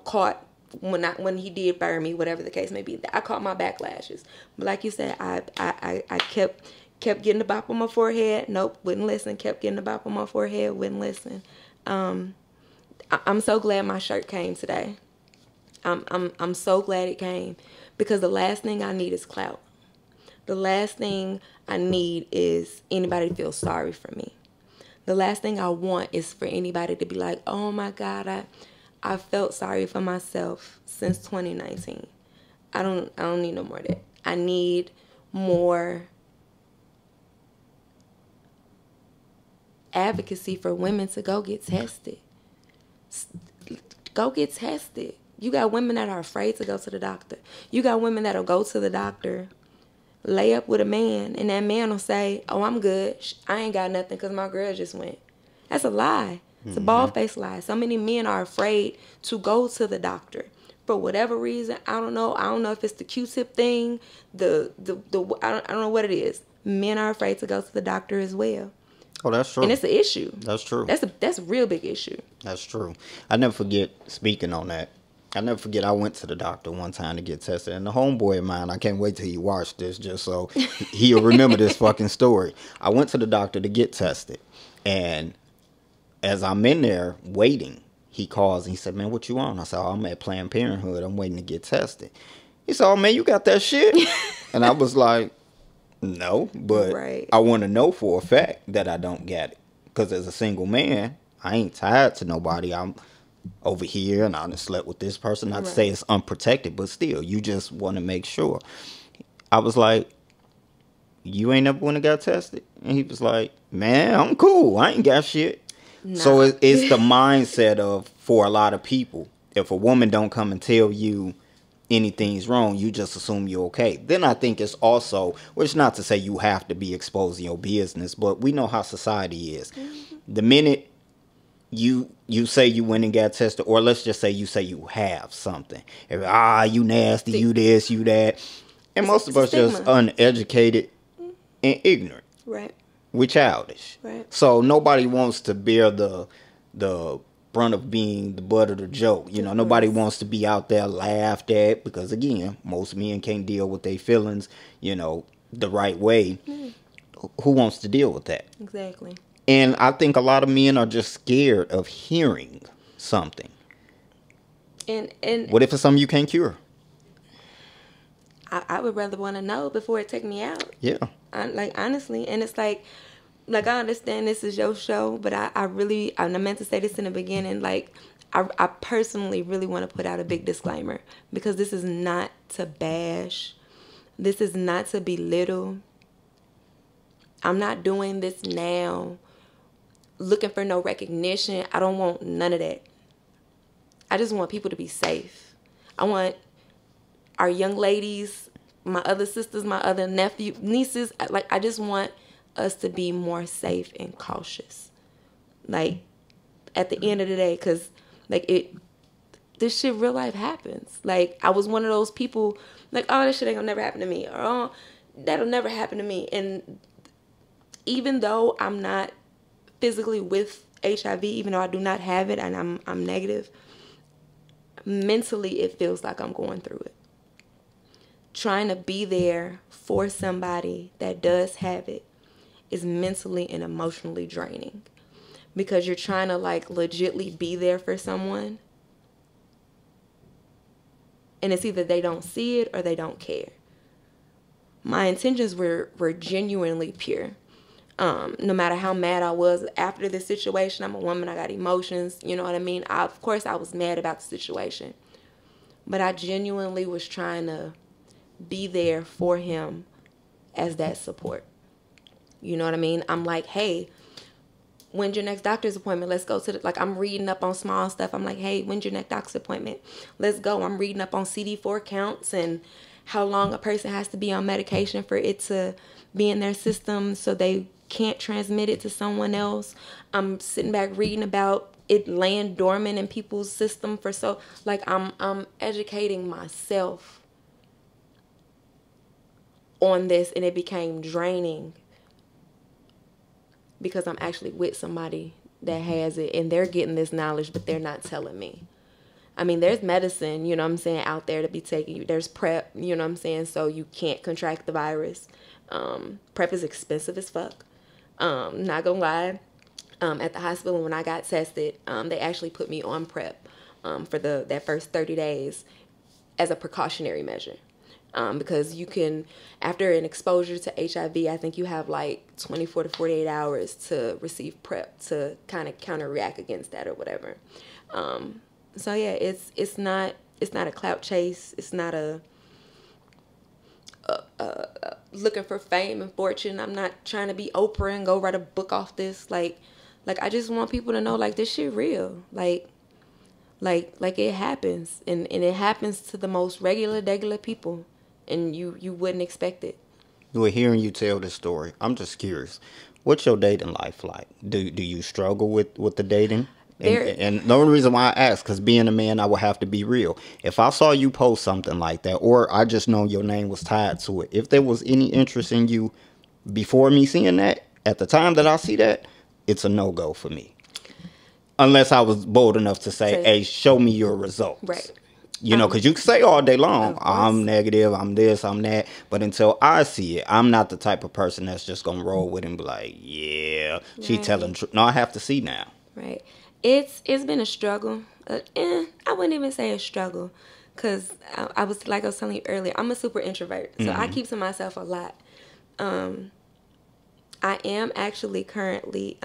caught when he did fire me, whatever the case may be. I caught my backlashes. But like you said, I kept getting the bop on my forehead. Nope, wouldn't listen. Kept getting the bop on my forehead. Wouldn't listen. I'm so glad my shirt came today. I'm so glad it came because the last thing I need is clout. The last thing I need is anybody to feel sorry for me. The last thing I want is for anybody to be like, oh my God, I felt sorry for myself since 2019. I don't need no more of that. I need more advocacy for women to go get tested. Go get tested. You got women that are afraid to go to the doctor. You got women that'll go to the doctor, lay up with a man, and that man will say, oh, I'm good. I ain't got nothing because my girl just went. That's a lie. It's a bald-faced lie. So many men are afraid to go to the doctor for whatever reason. I don't know. I don't know if it's the Q-tip thing. I don't know what it is. Men are afraid to go to the doctor as well.
Oh, that's true.
And it's an issue.
That's true.
That's a real big issue.
That's true. I never forget, speaking on that, I went to the doctor one time to get tested. And the homeboy of mine, I can't wait till he watch this just so he'll remember this fucking story. I went to the doctor to get tested. And as I'm in there waiting, he calls and he said, man, what you on? I said, oh, I'm at Planned Parenthood. I'm waiting to get tested. He said, oh, man, you got that shit? And I was like, no, but right. I want to know for a fact that I don't get it. Because as a single man, I ain't tied to nobody. I'm over here and I done slept with this person. Not to say it's unprotected, but still, you just want to make sure. I was like, you ain't never went and got tested? And he was like, man, I'm cool. I ain't got shit. Nah. So it's the mindset of, for a lot of people, if a woman don't come and tell you anything's wrong, you just assume you're okay. Then I think it's also, which not to say you have to be exposing your business, but we know how society is. The minute you say you went and got tested, or let's just say you say you have something, you nasty, you this, you that, and most of us just uneducated and ignorant.
Right.
We're childish.
Right.
So nobody wants to bear the brunt of being the butt of the joke. You know, nobody wants to be out there laughed at, because again, most men can't deal with their feelings, you know, the right way. Who wants to deal with that?
Exactly.
And I think a lot of men are just scared of hearing something.
And
what if it's something you can't cure?
I would rather want to know before it take me out.
Yeah.
Like, honestly. And it's like I understand this is your show, but I meant to say this in the beginning, like, I personally really want to put out a big disclaimer, because this is not to bash. This is not to belittle. I'm not doing this now looking for no recognition. I don't want none of that. I just want people to be safe. I want our young ladies, my other sisters, my other nieces, like, I just want us to be more safe and cautious. Like, at the end of the day, because, like, this shit real life happens. Like, I was one of those people, like, oh, this shit ain't gonna never happen to me, or oh, that'll never happen to me. And even though I'm not physically with HIV, even though I do not have it and I'm negative, mentally it feels like I'm going through it. Trying to be there for somebody that does have it is mentally and emotionally draining, because you're trying to, like, legitly be there for someone, and it's either they don't see it or they don't care. My intentions were genuinely pure. No matter how mad I was after the situation, I'm a woman, I got emotions, you know what I mean? Of course I was mad about the situation, but I genuinely was trying to be there for him as that support. You know what I mean? I'm like, hey, when's your next doctor's appointment? Let's go to like, I'm reading up on small stuff. I'm like, hey, when's your next doctor's appointment? Let's go. I'm reading up on CD4 counts and how long a person has to be on medication for it to be in their system so they can't transmit it to someone else. I'm sitting back reading about it laying dormant in people's system for so, like, I'm educating myself on this, and it became draining because I'm actually with somebody that has it, and they're getting this knowledge, but they're not telling me. I mean, there's medicine, you know what I'm saying, out there to be taken. There's PrEP, you know what I'm saying, so you can't contract the virus. PrEP is expensive as fuck. Not gonna lie. At the hospital when I got tested, they actually put me on PrEP for that first 30 days as a precautionary measure. Because you can, after an exposure to HIV, I think you have like 24 to 48 hours to receive PrEP to kind of counteract against that or whatever. So yeah, it's not a clout chase. It's not a looking for fame and fortune. I'm not trying to be Oprah and go write a book off this. Like I just want people to know, like, this shit real. Like it happens, and it happens to the most regular people, and you wouldn't expect it.
We're hearing you tell this story. I'm just curious. What's your dating life like? Do you struggle with the dating? And the only reason why I ask, because being a man, I would have to be real. If I saw you post something like that, or I just know your name was tied to it, if there was any interest in you before me seeing that, at the time that I see that, it's a no-go for me. Unless I was bold enough to say, hey, show me your results. Right. You know, because you can say all day long, I'm negative, I'm this, I'm that. But until I see it, I'm not the type of person that's just going to roll with it and be like, yeah, she telling the truth. No, I have to see now.
Right. It's been a struggle. I wouldn't even say a struggle, because I was telling you earlier, I'm a super introvert, so I keep to myself a lot. I am actually currently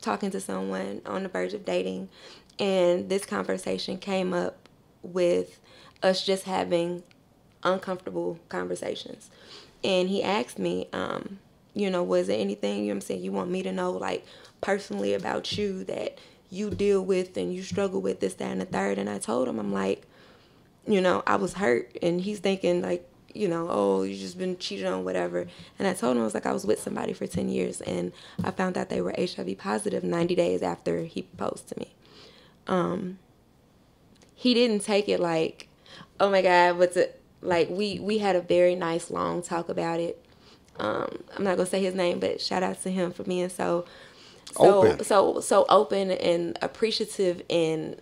talking to someone on the verge of dating, and this conversation came up with us just having uncomfortable conversations. And he asked me, was there anything, you know what I'm saying, you want me to know, like, personally about you that you deal with and you struggle with this, that, and the third. And I told him, I'm like, I was hurt. And he's thinking like, oh, you just been cheated on, whatever. And I told him, I was like, I was with somebody for 10 years and I found out they were HIV positive 90 days after he proposed to me. He didn't take it like, oh my God, what's it? Like, we had a very nice long talk about it. I'm not gonna say his name, but shout out to him for being so open and appreciative and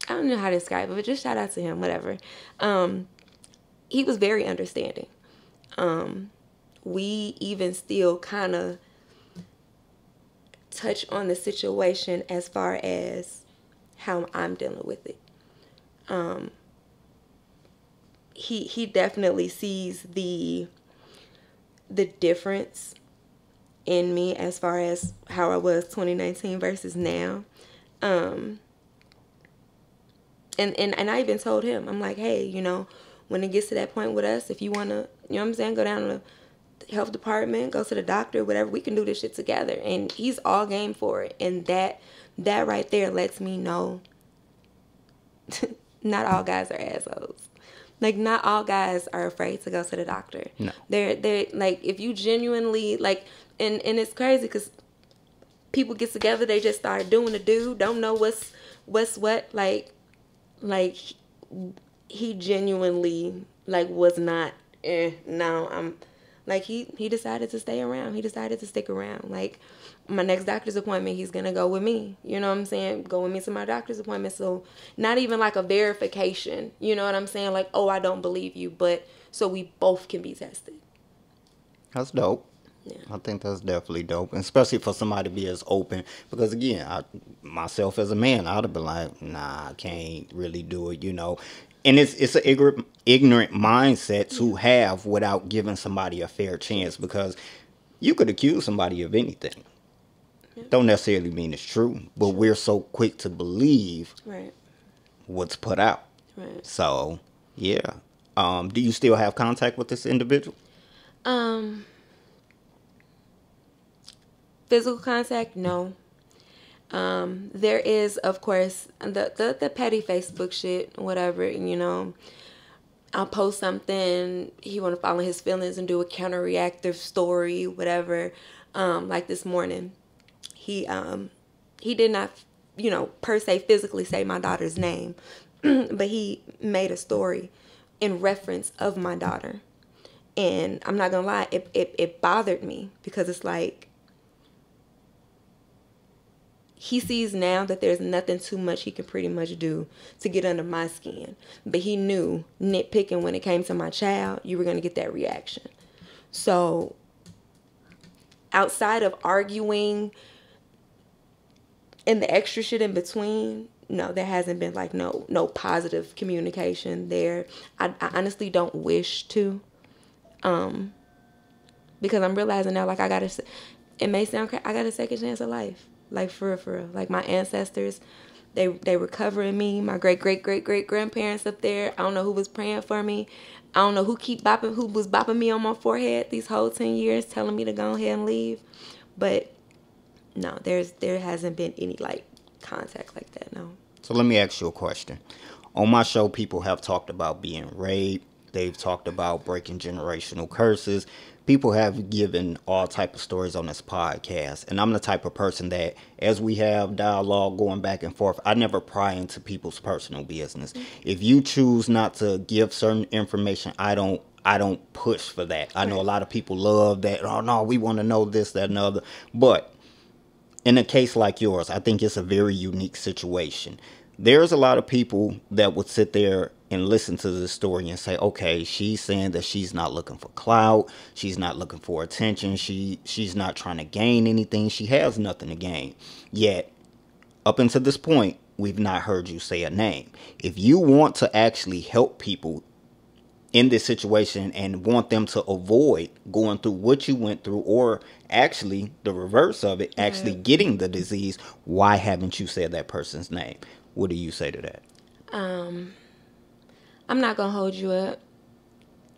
I don't know how to describe it, but just shout out to him, whatever. He was very understanding. We even still kind of touch on the situation as far as how I'm dealing with it. He definitely sees the difference in me as far as how I was 2019 versus now. And I even told him, I'm like, hey, when it gets to that point with us, if you want to, go down to the health department, go to the doctor, whatever, we can do this shit together. And he's all game for it. And that right there lets me know not all guys are assholes. Like, not all guys are afraid to go to the doctor.
No.
They're like, if you genuinely, like, and it's crazy because people get together, they just start doing the do, don't know what's what, like he genuinely, like, was not, no, I'm, like, he decided to stay around. He decided to stick around. Like, my next doctor's appointment, he's going to go with me. You know what I'm saying? Go with me to my doctor's appointment. So, not even like a verification. You know what I'm saying? Like, oh, I don't believe you. But, so we both can be tested.
That's dope. Yeah. I think that's definitely dope, and especially for somebody to be as open. Because again, myself as a man, I'd have been like, nah, I can't really do it, And it's an ignorant mindset to have without giving somebody a fair chance, because you could accuse somebody of anything. Yeah. Don't necessarily mean it's true, but we're so quick to believe what's put out.
Right.
So, yeah. Do you still have contact with this individual?
Physical contact, no. There is, of course, the petty Facebook shit, whatever, I'll post something, he want to follow his feelings and do a counter-reactive story, whatever. Like this morning, he did not, per se physically say my daughter's name, but he made a story in reference of my daughter. And I'm not gonna lie, it bothered me, because it's like, he sees now that there's nothing too much he can pretty much do to get under my skin. But he knew, nitpicking when it came to my child, you were going to get that reaction. So, outside of arguing and the extra shit in between, no, there hasn't been like no positive communication there. I honestly don't wish to. Because I'm realizing now, like, it may sound crazy, I got a second chance of life. Like, for real. Like, my ancestors, they were covering me. My great-great-great-great-grandparents up there, I don't know who was praying for me. I don't know who was bopping me on my forehead these whole 10 years, telling me to go ahead and leave. But, no, there hasn't been any, like, contact like that, no.
So let me ask you a question. On my show, people have talked about being raped. They've talked about breaking generational curses. People have given all type of stories on this podcast. And I'm the type of person that, as we have dialogue going back and forth, I never pry into people's personal business. Mm-hmm. If you choose not to give certain information, I don't push for that. I know a lot of people love that. Oh, no, we want to know this, that, and other. But in a case like yours, I think it's a very unique situation. There's a lot of people that would sit there and listen to this story and say, okay, she's saying that she's not looking for clout. She's not looking for attention. She's not trying to gain anything. She has nothing to gain. Yet, up until this point, we've not heard you say a name. If you want to actually help people in this situation and want them to avoid going through what you went through, or actually the reverse of it, actually getting the disease, why haven't you said that person's name? What do you say to that?
I'm not gonna hold you up.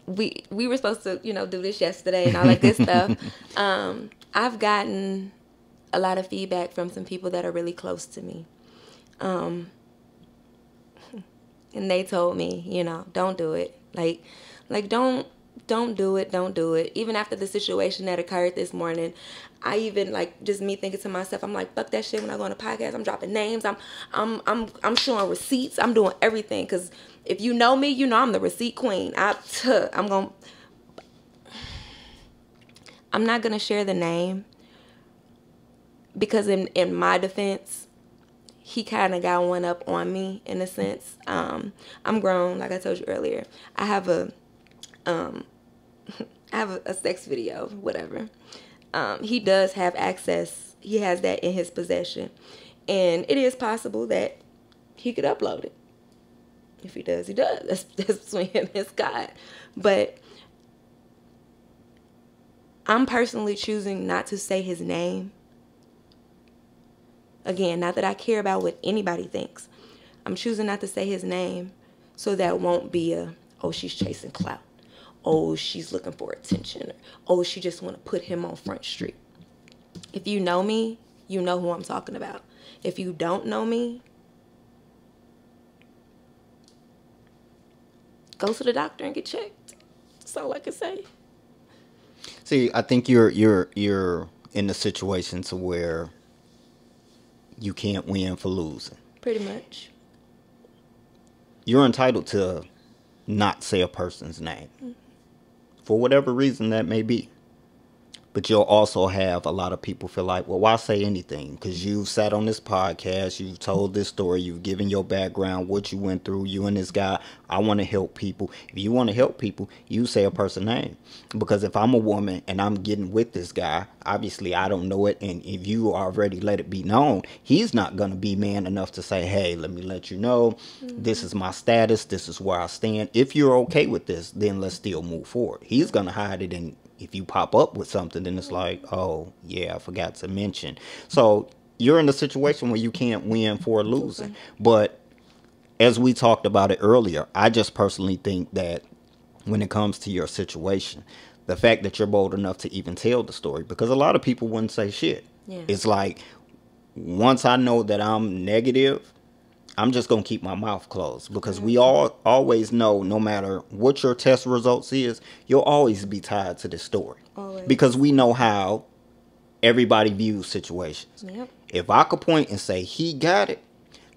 We were supposed to, do this yesterday and all like this stuff. I've gotten a lot of feedback from some people that are really close to me. And they told me, don't do it. Like don't do it. Don't do it. Even after the situation that occurred this morning, I even just me thinking to myself, I'm like, fuck that shit. When I go on a podcast, I'm dropping names. I'm showing receipts. I'm doing everything. Cause if you know me, I'm the receipt queen. I'm not gonna share the name because in my defense, he kind of got one up on me in a sense. I'm grown, like I told you earlier. I have a sex video, whatever. He does have access. He has that in his possession. And it is possible that he could upload it. If he does, he does. That's between him and God. But I'm personally choosing not to say his name. Again, not that I care about what anybody thinks. I'm choosing not to say his name so that won't be she's chasing clout. Oh, she's looking for attention. Oh, she just want to put him on Front Street. If you know me, you know who I'm talking about. If you don't know me, go to the doctor and get checked. That's all I can say.
See, I think you're in a situation to where you can't win for losing.
Pretty much.
You're entitled to not say a person's name. Mm-hmm. For whatever reason that may be. But you'll also have a lot of people feel like, well, why say anything? Because you've sat on this podcast, you've told this story, you've given your background, what you went through, you and this guy. I want to help people. If you want to help people, you say a person's name. Because if I'm a woman and I'm getting with this guy, obviously I don't know it. And if you already let it be known, he's not going to be man enough to say, hey, let me let you know, this is my status, this is where I stand. If you're okay with this, then let's still move forward. He's going to hide it, and if you pop up with something, then it's like, oh, yeah, I forgot to mention. So you're in a situation where you can't win for losing. But as we talked about it earlier, I just personally think that when it comes to your situation, the fact that you're bold enough to even tell the story, because a lot of people wouldn't say shit. Yeah. It's like, once I know that I'm negative, I'm just going to keep my mouth closed, because we all always know, no matter what your test results is, you'll always be tied to this story. Always. Because we know how everybody views situations. Yep. If I could point and say he got it,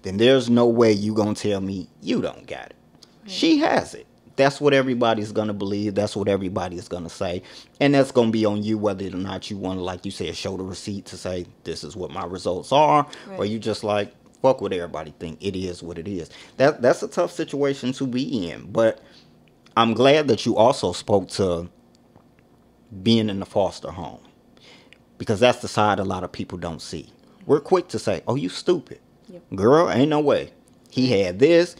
then there's no way you going to tell me you don't got it. Right. She has it. That's what everybody's going to believe. That's what everybody's going to say. And that's going to be on you whether or not you want to, like you said, show the receipt to say this is what my results are. Right. Or you just like, fuck what everybody think. It is what it is. That's a tough situation to be in. But I'm glad that you also spoke to being in the foster home, because that's the side a lot of people don't see. We're quick to say, oh, you stupid. Yep. Girl, ain't no way. He had this.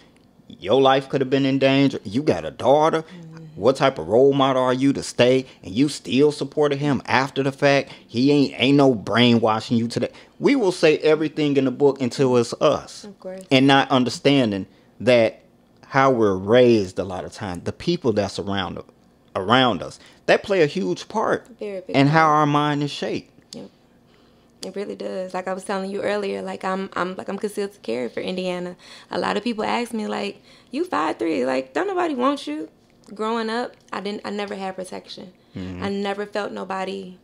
Your life could have been in danger. You got a daughter. What type of role model are you to stay and you still supported him after the fact? He ain't no brainwashing you today. We will say everything in the book until it's us. Of course. And not understanding that how we're raised a lot of times, the people that's around us, that play a huge part in how our mind is shaped. Yep.
It really does. Like I was telling you earlier, I'm concealed carry for Indiana. A lot of people ask me, like, you 5'3", like, don't nobody want you. Growing up, I never had protection. Mm-hmm. I never felt nobody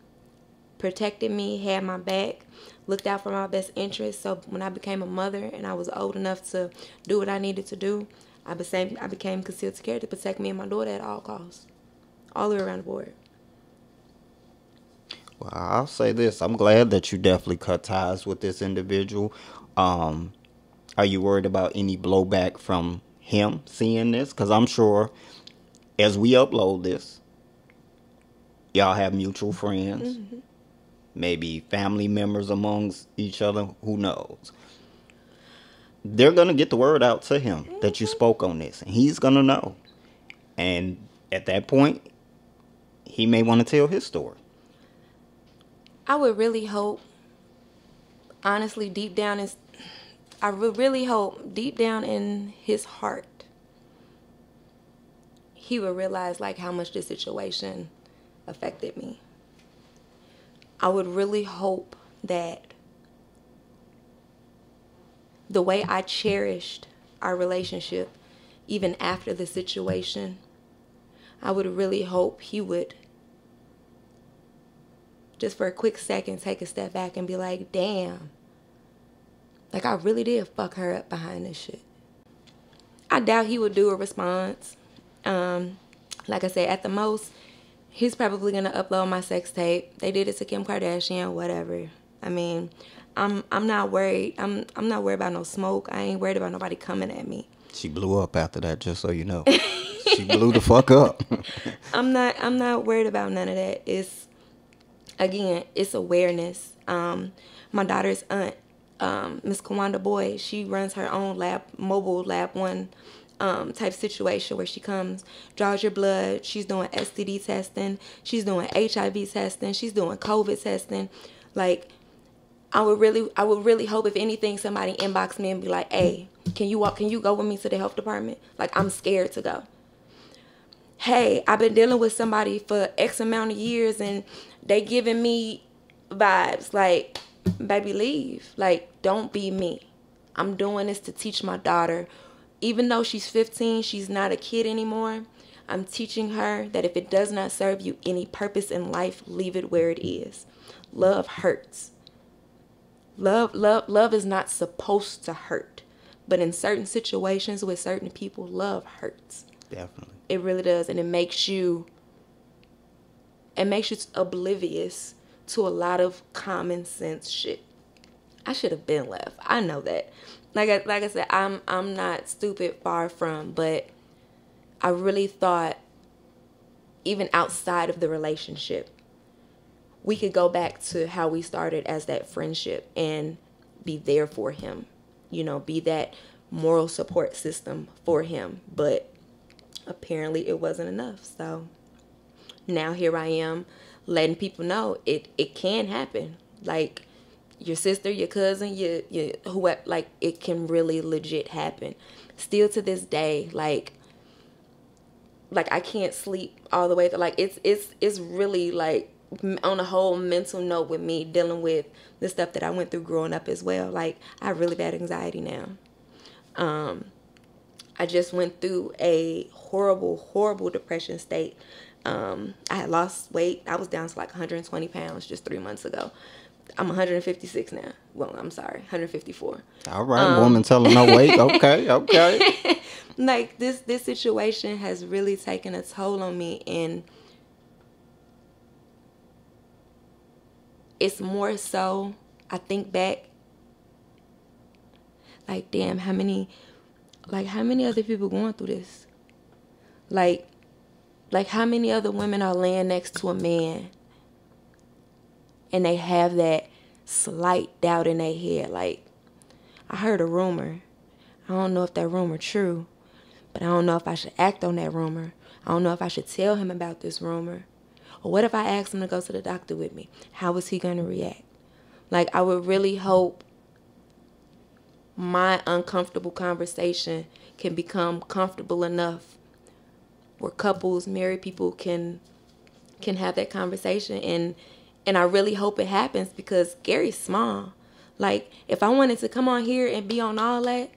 protected me, had my back, looked out for my best interest. So when I became a mother and I was old enough to do what I needed to do, I became concealed carry to protect me and my daughter at all costs, all the way around the board.
Well, I'll say this. I'm glad that you definitely cut ties with this individual. Are you worried about any blowback from him seeing this? Because I'm sure as we upload this, y'all have mutual friends, mm-hmm. maybe family members amongst each other. Who knows? They're going to get the word out to him mm-hmm. that you spoke on this. And he's going to know. And at that point, he may want to tell his story.
I would really hope, honestly, I would really hope deep down in his heart, he would realize how much this situation affected me. I would really hope that the way I cherished our relationship, even after the situation, I would really hope he would, just for a quick second, take a step back and be like, damn, like I really did fuck her up behind this shit. I doubt he would do a response. Like I said, at the most, he's probably gonna upload my sex tape. They did it to Kim Kardashian, whatever. I mean, I'm not worried. I'm not worried about no smoke. I ain't worried about nobody coming at me.
She blew up after that, just so you know. She blew the fuck up.
I'm not worried about none of that. It's awareness. My daughter's aunt, Miss Kawanda Boyd, she runs her own mobile lab one type situation where she comes, draws your blood. She's doing STD testing. She's doing HIV testing. She's doing COVID testing. Like, I would really hope, if anything, somebody inbox me and be like, hey, can you go with me to the health department? Like, I'm scared to go. Hey, I've been dealing with somebody for X amount of years and they giving me vibes. Like, baby, leave. Like, don't be me. I'm doing this to teach my daughter. Even though she's 15, she's not a kid anymore. I'm teaching her that if it does not serve you any purpose in life, leave it where it is. Love hurts. Love is not supposed to hurt. But in certain situations with certain people, love hurts.
Definitely.
It really does. And it makes you oblivious to a lot of common sense shit. I should have been left. I know that. Like I said, I'm not stupid, far from, but I really thought, even outside of the relationship, we could go back to how we started as that friendship and be there for him. You know, be that moral support system for him. But apparently it wasn't enough. So now here I am letting people know it can happen. Like, your sister, your cousin, your whoever, like, it can really legit happen. Still to this day, like I can't sleep all the way. Like, it's really, like, on a whole mental note with me dealing with the stuff that I went through growing up as well. Like, I have really bad anxiety now. I just went through a horrible depression state. I had lost weight. I was down to like 120 pounds just 3 months ago. I'm 156 now. Well, I'm sorry, 154.
All right, woman telling no weight. Okay.
Like, this situation has really taken a toll on me, and it's more so, I think back, like, damn, how many other people going through this? Like how many other women are laying next to a man and they have that slight doubt in their head? Like, I heard a rumor. I don't know if that rumor true, but I don't know if I should act on that rumor. I don't know if I should tell him about this rumor. Or what if I asked him to go to the doctor with me? How is he going to react? Like, I would really hope my uncomfortable conversation can become comfortable enough where couples, married people can have that conversation. And I really hope it happens, because Gary's small. Like, if I wanted to come on here and be on all that,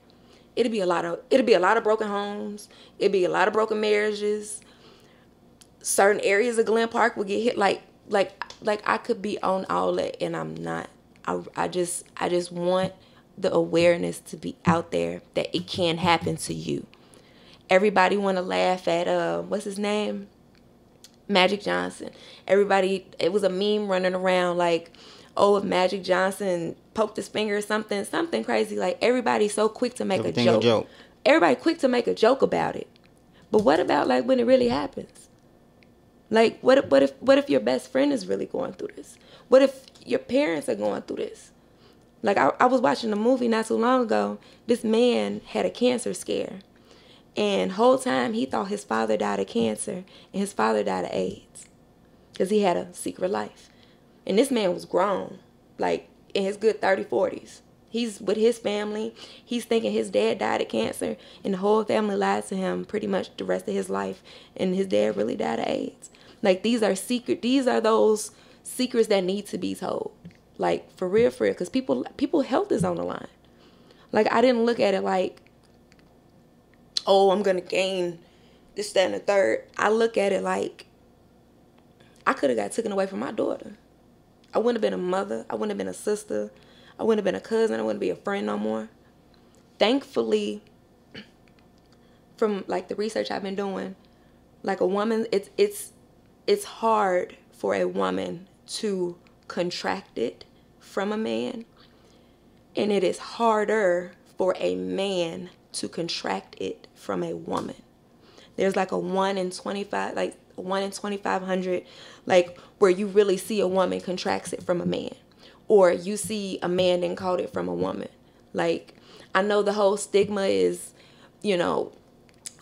it'd be a lot of broken homes. It'd be a lot of broken marriages. Certain areas of Glen Park would get hit. Like I could be on all that, and I'm not. I just want the awareness to be out there that it can happen to you. Everybody want to laugh at what's his name? Magic Johnson. It was a meme running around like, oh, if Magic Johnson poked his finger or something crazy. Like, everybody's so quick to make a joke. Everybody quick to make a joke about it. But what about, like, when it really happens? Like, what if your best friend is really going through this? What if your parents are going through this? Like, I was watching a movie not too long ago. This man had a cancer scare. And whole time he thought his father died of cancer and his father died of AIDS, because he had a secret life. And this man was grown, like in his good 30s, 40s. He's with his family. He's thinking his dad died of cancer, and the whole family lied to him pretty much the rest of his life. And his dad really died of AIDS. Like, these are those secrets that need to be told. Like, for real, because people health is on the line. Like, I didn't look at it like, oh, I'm going to gain this, that, and the third. I look at it like, I could have got taken away from my daughter. I wouldn't have been a mother. I wouldn't have been a sister. I wouldn't have been a cousin. I wouldn't be a friend no more. Thankfully, from like the research I've been doing, like a woman, it's hard for a woman to contract it from a man, and it is harder for a man to contract it from a woman. There's like a 1 in 25, like 1 in 2,500, like where you really see a woman contracts it from a man, or you see a man and caught it from a woman. Like, I know the whole stigma is, you know,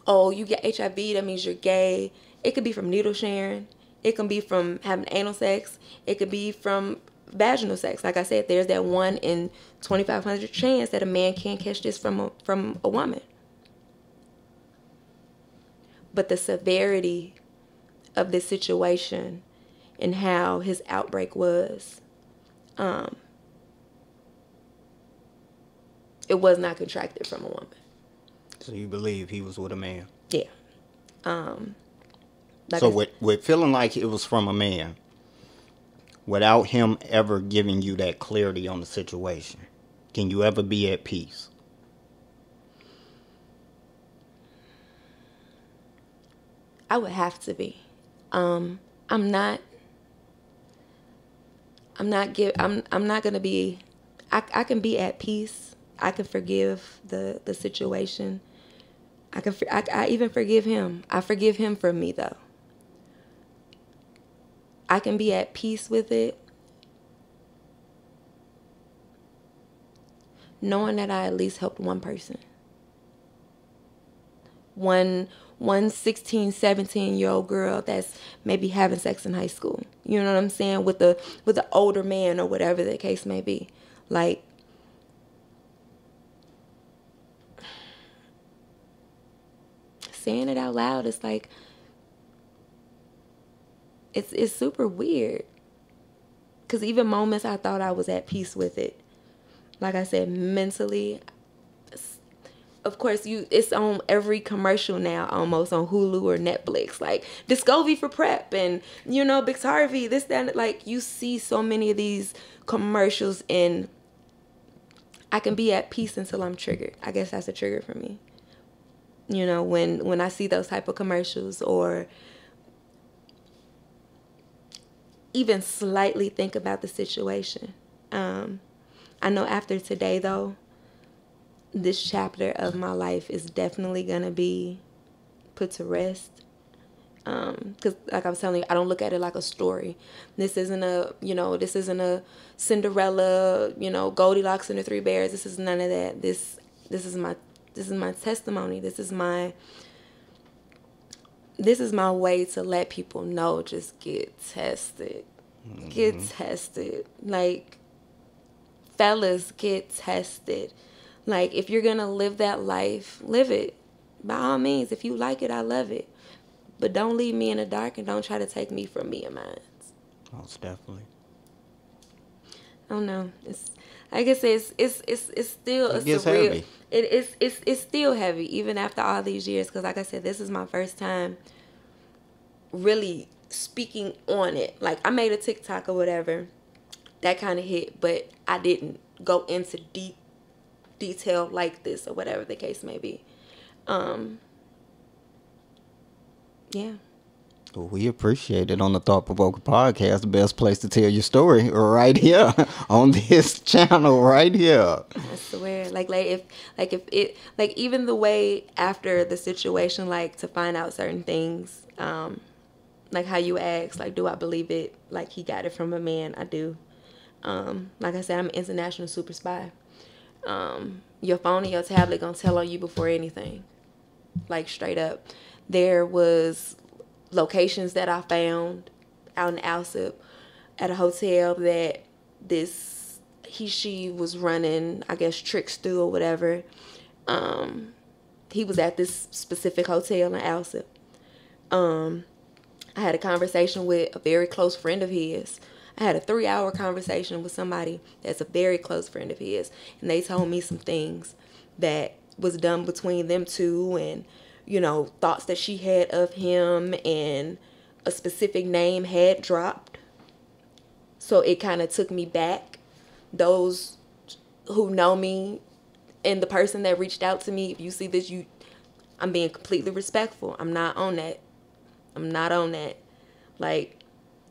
oh, you get HIV, that means you're gay. It could be from needle sharing. It can be from having anal sex. It could be from vaginal sex. Like I said, there's that 1 in 2,500 chance that a man can't catch this from a woman. But the severity of this situation and how his outbreak was, it was not contracted from a woman.
So you believe he was with a man?
Yeah. Like
so with feeling like it was from a man, without him ever giving you that clarity on the situation, can you ever be at peace?
I would have to be. I'm not gonna be. I can be at peace. I can forgive the situation. I even forgive him. I forgive him for me, though. I can be at peace with it, knowing that I at least helped one person. One 16, 17-year-old girl that's maybe having sex in high school. You know what I'm saying? With the older man or whatever the case may be. Like, saying it out loud, it's like, it's super weird. Because even moments I thought I was at peace with it, like I said, mentally, of course, it's on every commercial now, almost on Hulu or Netflix, like Discovery for PrEP and, you know, Bix Harvey, this, that, like, you see so many of these commercials, and I can be at peace until I'm triggered. I guess that's a trigger for me. You know, when I see those type of commercials, or even slightly think about the situation. I know after today, though, this chapter of my life is definitely going to be put to rest. Because like I was telling you, I don't look at it like a story. This isn't a Cinderella, Goldilocks and the Three Bears. This is none of that. This is my testimony. This is my way to let people know, just get tested. Mm-hmm. Get tested. Like, fellas, get tested. Like, if you're going to live that life, live it. By all means, if you like it, I love it. But don't leave me in the dark, and don't try to take me from me and mine.
Most definitely.
I don't know. It's, like I said, it's still a surreal. Heavy. It's still heavy, even after all these years. Because like I said, this is my first time really speaking on it. Like, I made a TikTok or whatever. That kind of hit, but I didn't go into deep detail like this, or whatever the case may be. Yeah.
Well, we appreciate it on the Thought Provoker Podcast. The best place to tell your story, right here on this channel, right here.
I swear, like even the way after the situation, like, to find out certain things, like how you asked, like, do I believe it? Like, he got it from a man. I do. Like I said, I'm an international super spy. Your phone and your tablet gonna tell on you before anything. Like, straight up. There was locations that I found out in Alsip at a hotel that she was running, I guess, tricks through or whatever. He was at this specific hotel in Alsip. I had a conversation with a very close friend of his. I had a 3-hour conversation with somebody that's a very close friend of his, and they told me some things that was done between them two, and thoughts that she had of him, and a specific name had dropped. So it kind of took me back. Those who know me and the person that reached out to me, if you see this, I'm being completely respectful. I'm not on that.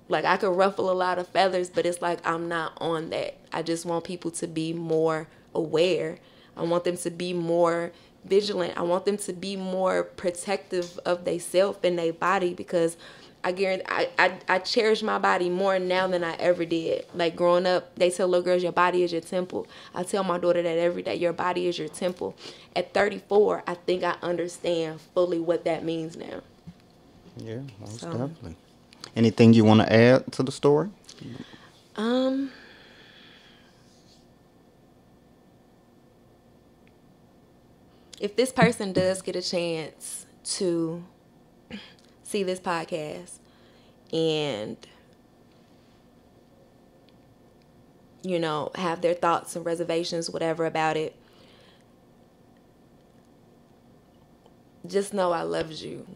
Like I could ruffle a lot of feathers, but it's like I'm not on that. I just want people to be more aware. I want them to be more vigilant. I want them to be more protective of themselves and their body, because I guarantee I cherish my body more now than I ever did. Like growing up, they tell little girls your body is your temple. I tell my daughter that every day, your body is your temple. At 34, I think I understand fully what that means now.
Yeah, most definitely. Anything you want to add to the story?
If this person does get a chance to see this podcast and have their thoughts and reservations, whatever, about it, just know I loved you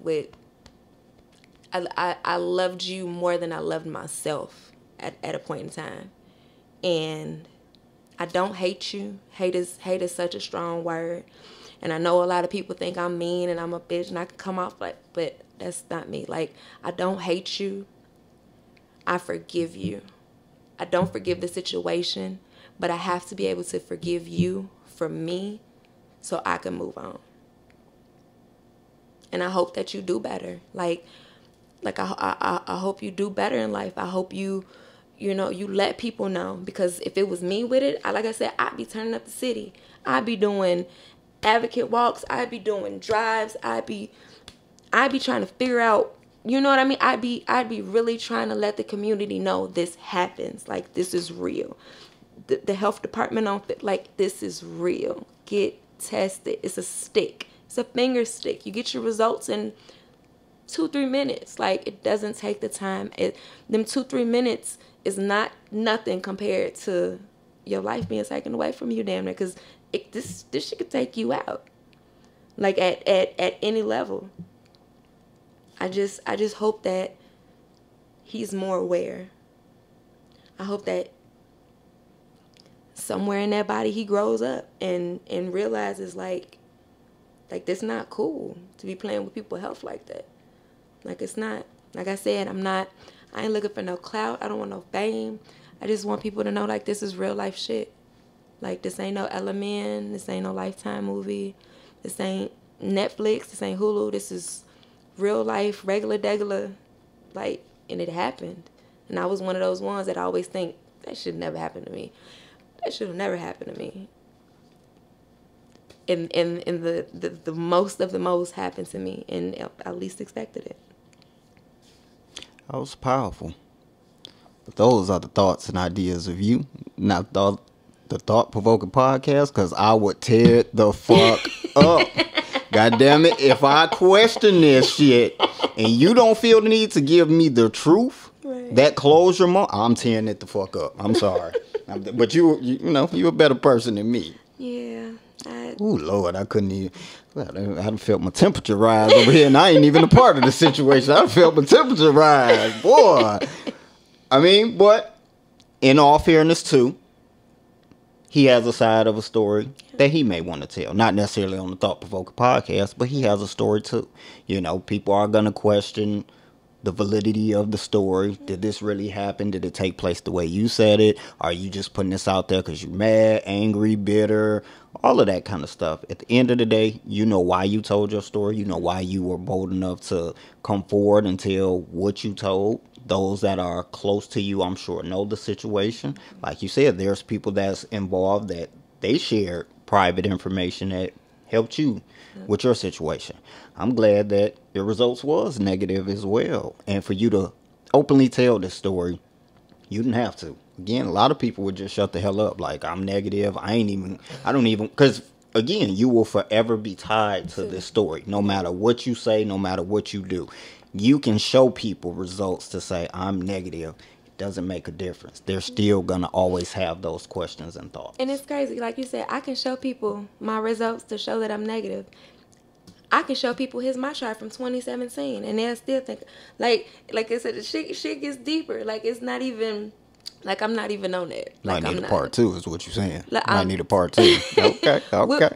I loved you more than I loved myself at a point in time. And I don't hate you. Hate is such a strong word. And I know a lot of people think I'm mean and I'm a bitch and I can come off like, but that's not me. Like, I don't hate you. I forgive you. I don't forgive the situation, but I have to be able to forgive you for me so I can move on. And I hope that you do better. Like I hope you do better in life. I hope you let people know, because if it was me with it, like I said, I'd be turning up the city. I'd be doing advocate walks. I'd be doing drives. I'd be trying to figure out, you know what I mean? I'd be really trying to let the community know this happens. Like, this is real. The health department on it, like, this is real. Get tested. It's a stick. It's a finger stick. You get your results in 2-3 minutes. Like, it doesn't take the time. Them 2-3 minutes is not nothing compared to your life being taken away from you, damn near, because this shit could take you out, like at any level. I just hope that he's more aware. I hope that somewhere in that body he grows up and realizes like this not cool to be playing with people's health like that. Like, it's not. Like I said, I ain't looking for no clout. I don't want no fame. I just want people to know, like, this is real life shit. Like, this ain't no Element. This ain't no Lifetime movie. This ain't Netflix. This ain't Hulu. This is real life, regular, like, and it happened. And I was one of those ones that I always think, that should never happen to me. That should have never happened to me. And the most of the most happened to me, and I least expected it.
That was powerful. But those are the thoughts and ideas of you, not the thought-provoking podcast, because I would tear it the fuck up. God damn it. If I question this shit and you don't feel the need to give me the truth, right, that closure moment, I'm tearing it the fuck up. I'm sorry. But you're a better person than me.
Yeah.
Oh, Lord, I couldn't even. I done felt my temperature rise over here, and I ain't even a part of the situation. I done felt my temperature rise, boy. I mean, but in all fairness, too, he has a side of a story that he may want to tell. Not necessarily on the Thought Provoking podcast, but he has a story, too. People are going to question the validity of the story. Did this really happen? Did it take place the way you said it? Are you just putting this out there because you're mad, angry, bitter, all of that kind of stuff? At the end of the day, you know why you told your story. You know why you were bold enough to come forward and tell what you told. Those that are close to you, I'm sure, know the situation. Like you said, there's people that's involved that they shared private information that helped you with your situation. I'm glad that your results was negative as well. And for you to openly tell this story, you didn't have to. Again, a lot of people would just shut the hell up. Like, I'm negative. I don't even, because again, you will forever be tied to this story. No matter what you say, no matter what you do. You can show people results to say, I'm negative. doesn't make a difference. They're still going to always have those questions and thoughts.
And it's crazy. Like you said, I can show people my results to show that I'm negative. I can show people my chart from 2017, and they'll still think, like I said, the shit gets deeper. Like, it's not even, like, I'm not even on that. Like,
I need a part 2 is what you're saying. Like, I need a part 2. Okay.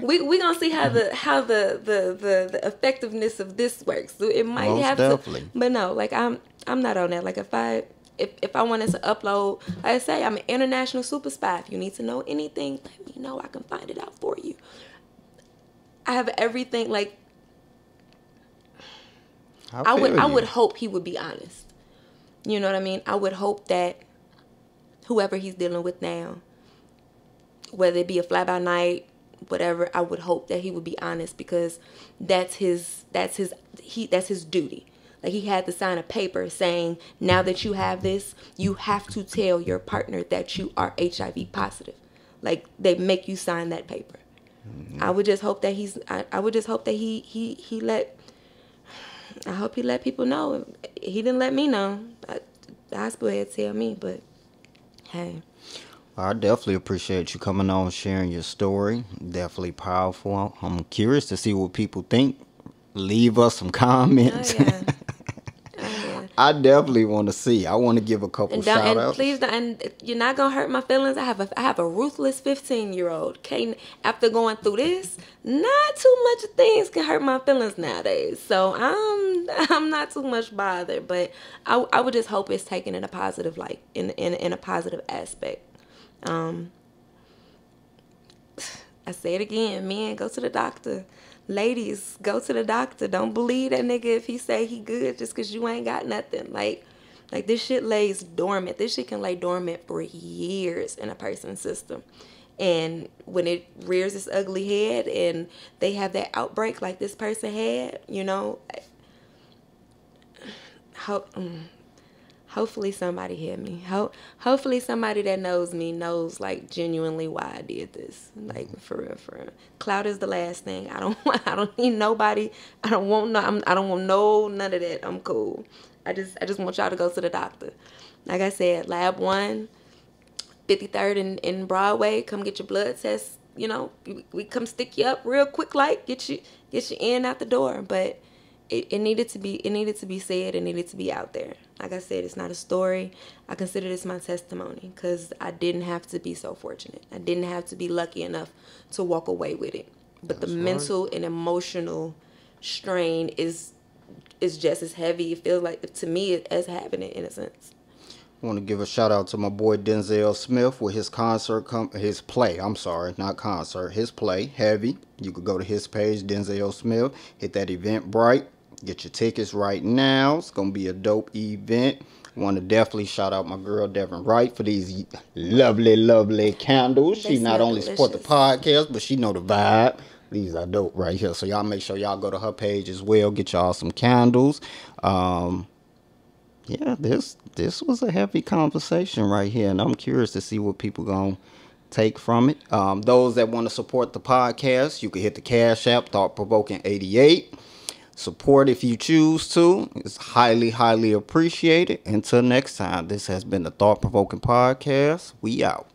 We gonna see how the effectiveness of this works. So it might
Most
have
definitely.
to, but no, like, I'm not on that. Like, if I wanted to upload, like I say, I'm an international super spy. If you need to know anything, let me know. I can find it out for you. I have everything. Like, I would hope he would be honest. You know what I mean? I would hope that whoever he's dealing with now, whether it be a fly by night, whatever, I would hope that he would be honest, because that's his duty. Like, he had to sign a paper saying, now that you have this, you have to tell your partner that you are HIV positive. Like, they make you sign that paper. Mm-hmm. I would just hope that I would just hope that he let. I hope he let people know. He didn't let me know. The hospital had to tell me, but hey.
I definitely appreciate you coming on, sharing your story. Definitely powerful. I'm curious to see what people think. Leave us some comments.
Oh, yeah.
I definitely want to see. I want to give a couple shout outs.
Please don't, and you're not gonna hurt my feelings. I have a ruthless 15-year-old. Okay, after going through this, not too much things can hurt my feelings nowadays. So I'm not too much bothered. But I would just hope it's taken in a positive light, in a positive aspect. I say it again, men, go to the doctor. Ladies, go to the doctor. Don't believe that nigga if he say he good just because you ain't got nothing. Like this shit lays dormant. This shit can lay dormant for years in a person's system. And when it rears its ugly head and they have that outbreak like this person had, you know, hopefully somebody hear me. Hopefully somebody that knows me knows, like, genuinely why I did this. Like, for real. Clout is the last thing. I don't need nobody. I don't want none of that. I'm cool. I just want y'all to go to the doctor. Like I said, Lab 1, 53rd in Broadway. Come get your blood test. You know, we come stick you up real quick, like get you in out the door. But it needed to be said. It needed to be out there. Like I said, it's not a story. I consider this my testimony, because I didn't have to be so fortunate. I didn't have to be lucky enough to walk away with it. But the mental and emotional strain is just as heavy. It feels like, to me, as having it, in a sense.
I want to give a shout out to my boy Denzel Smith with his his play, Heavy. You could go to his page, Denzel Smith, hit that Eventbrite, get your tickets right now. It's going to be a dope event. I want to definitely shout out my girl Devin Wright for these lovely candles. She not only support the podcast, but she know the vibe. These are dope right here. So y'all make sure y'all go to her page as well. Get y'all some candles. Yeah, this was a heavy conversation right here, and I'm curious to see what people gonna take from it. Those that want to support the podcast, you can hit the Cashapp, Thought Provoking 88. Support if you choose to. It's highly appreciated. Until next time, this has been the Thought Provoking Podcast. We out.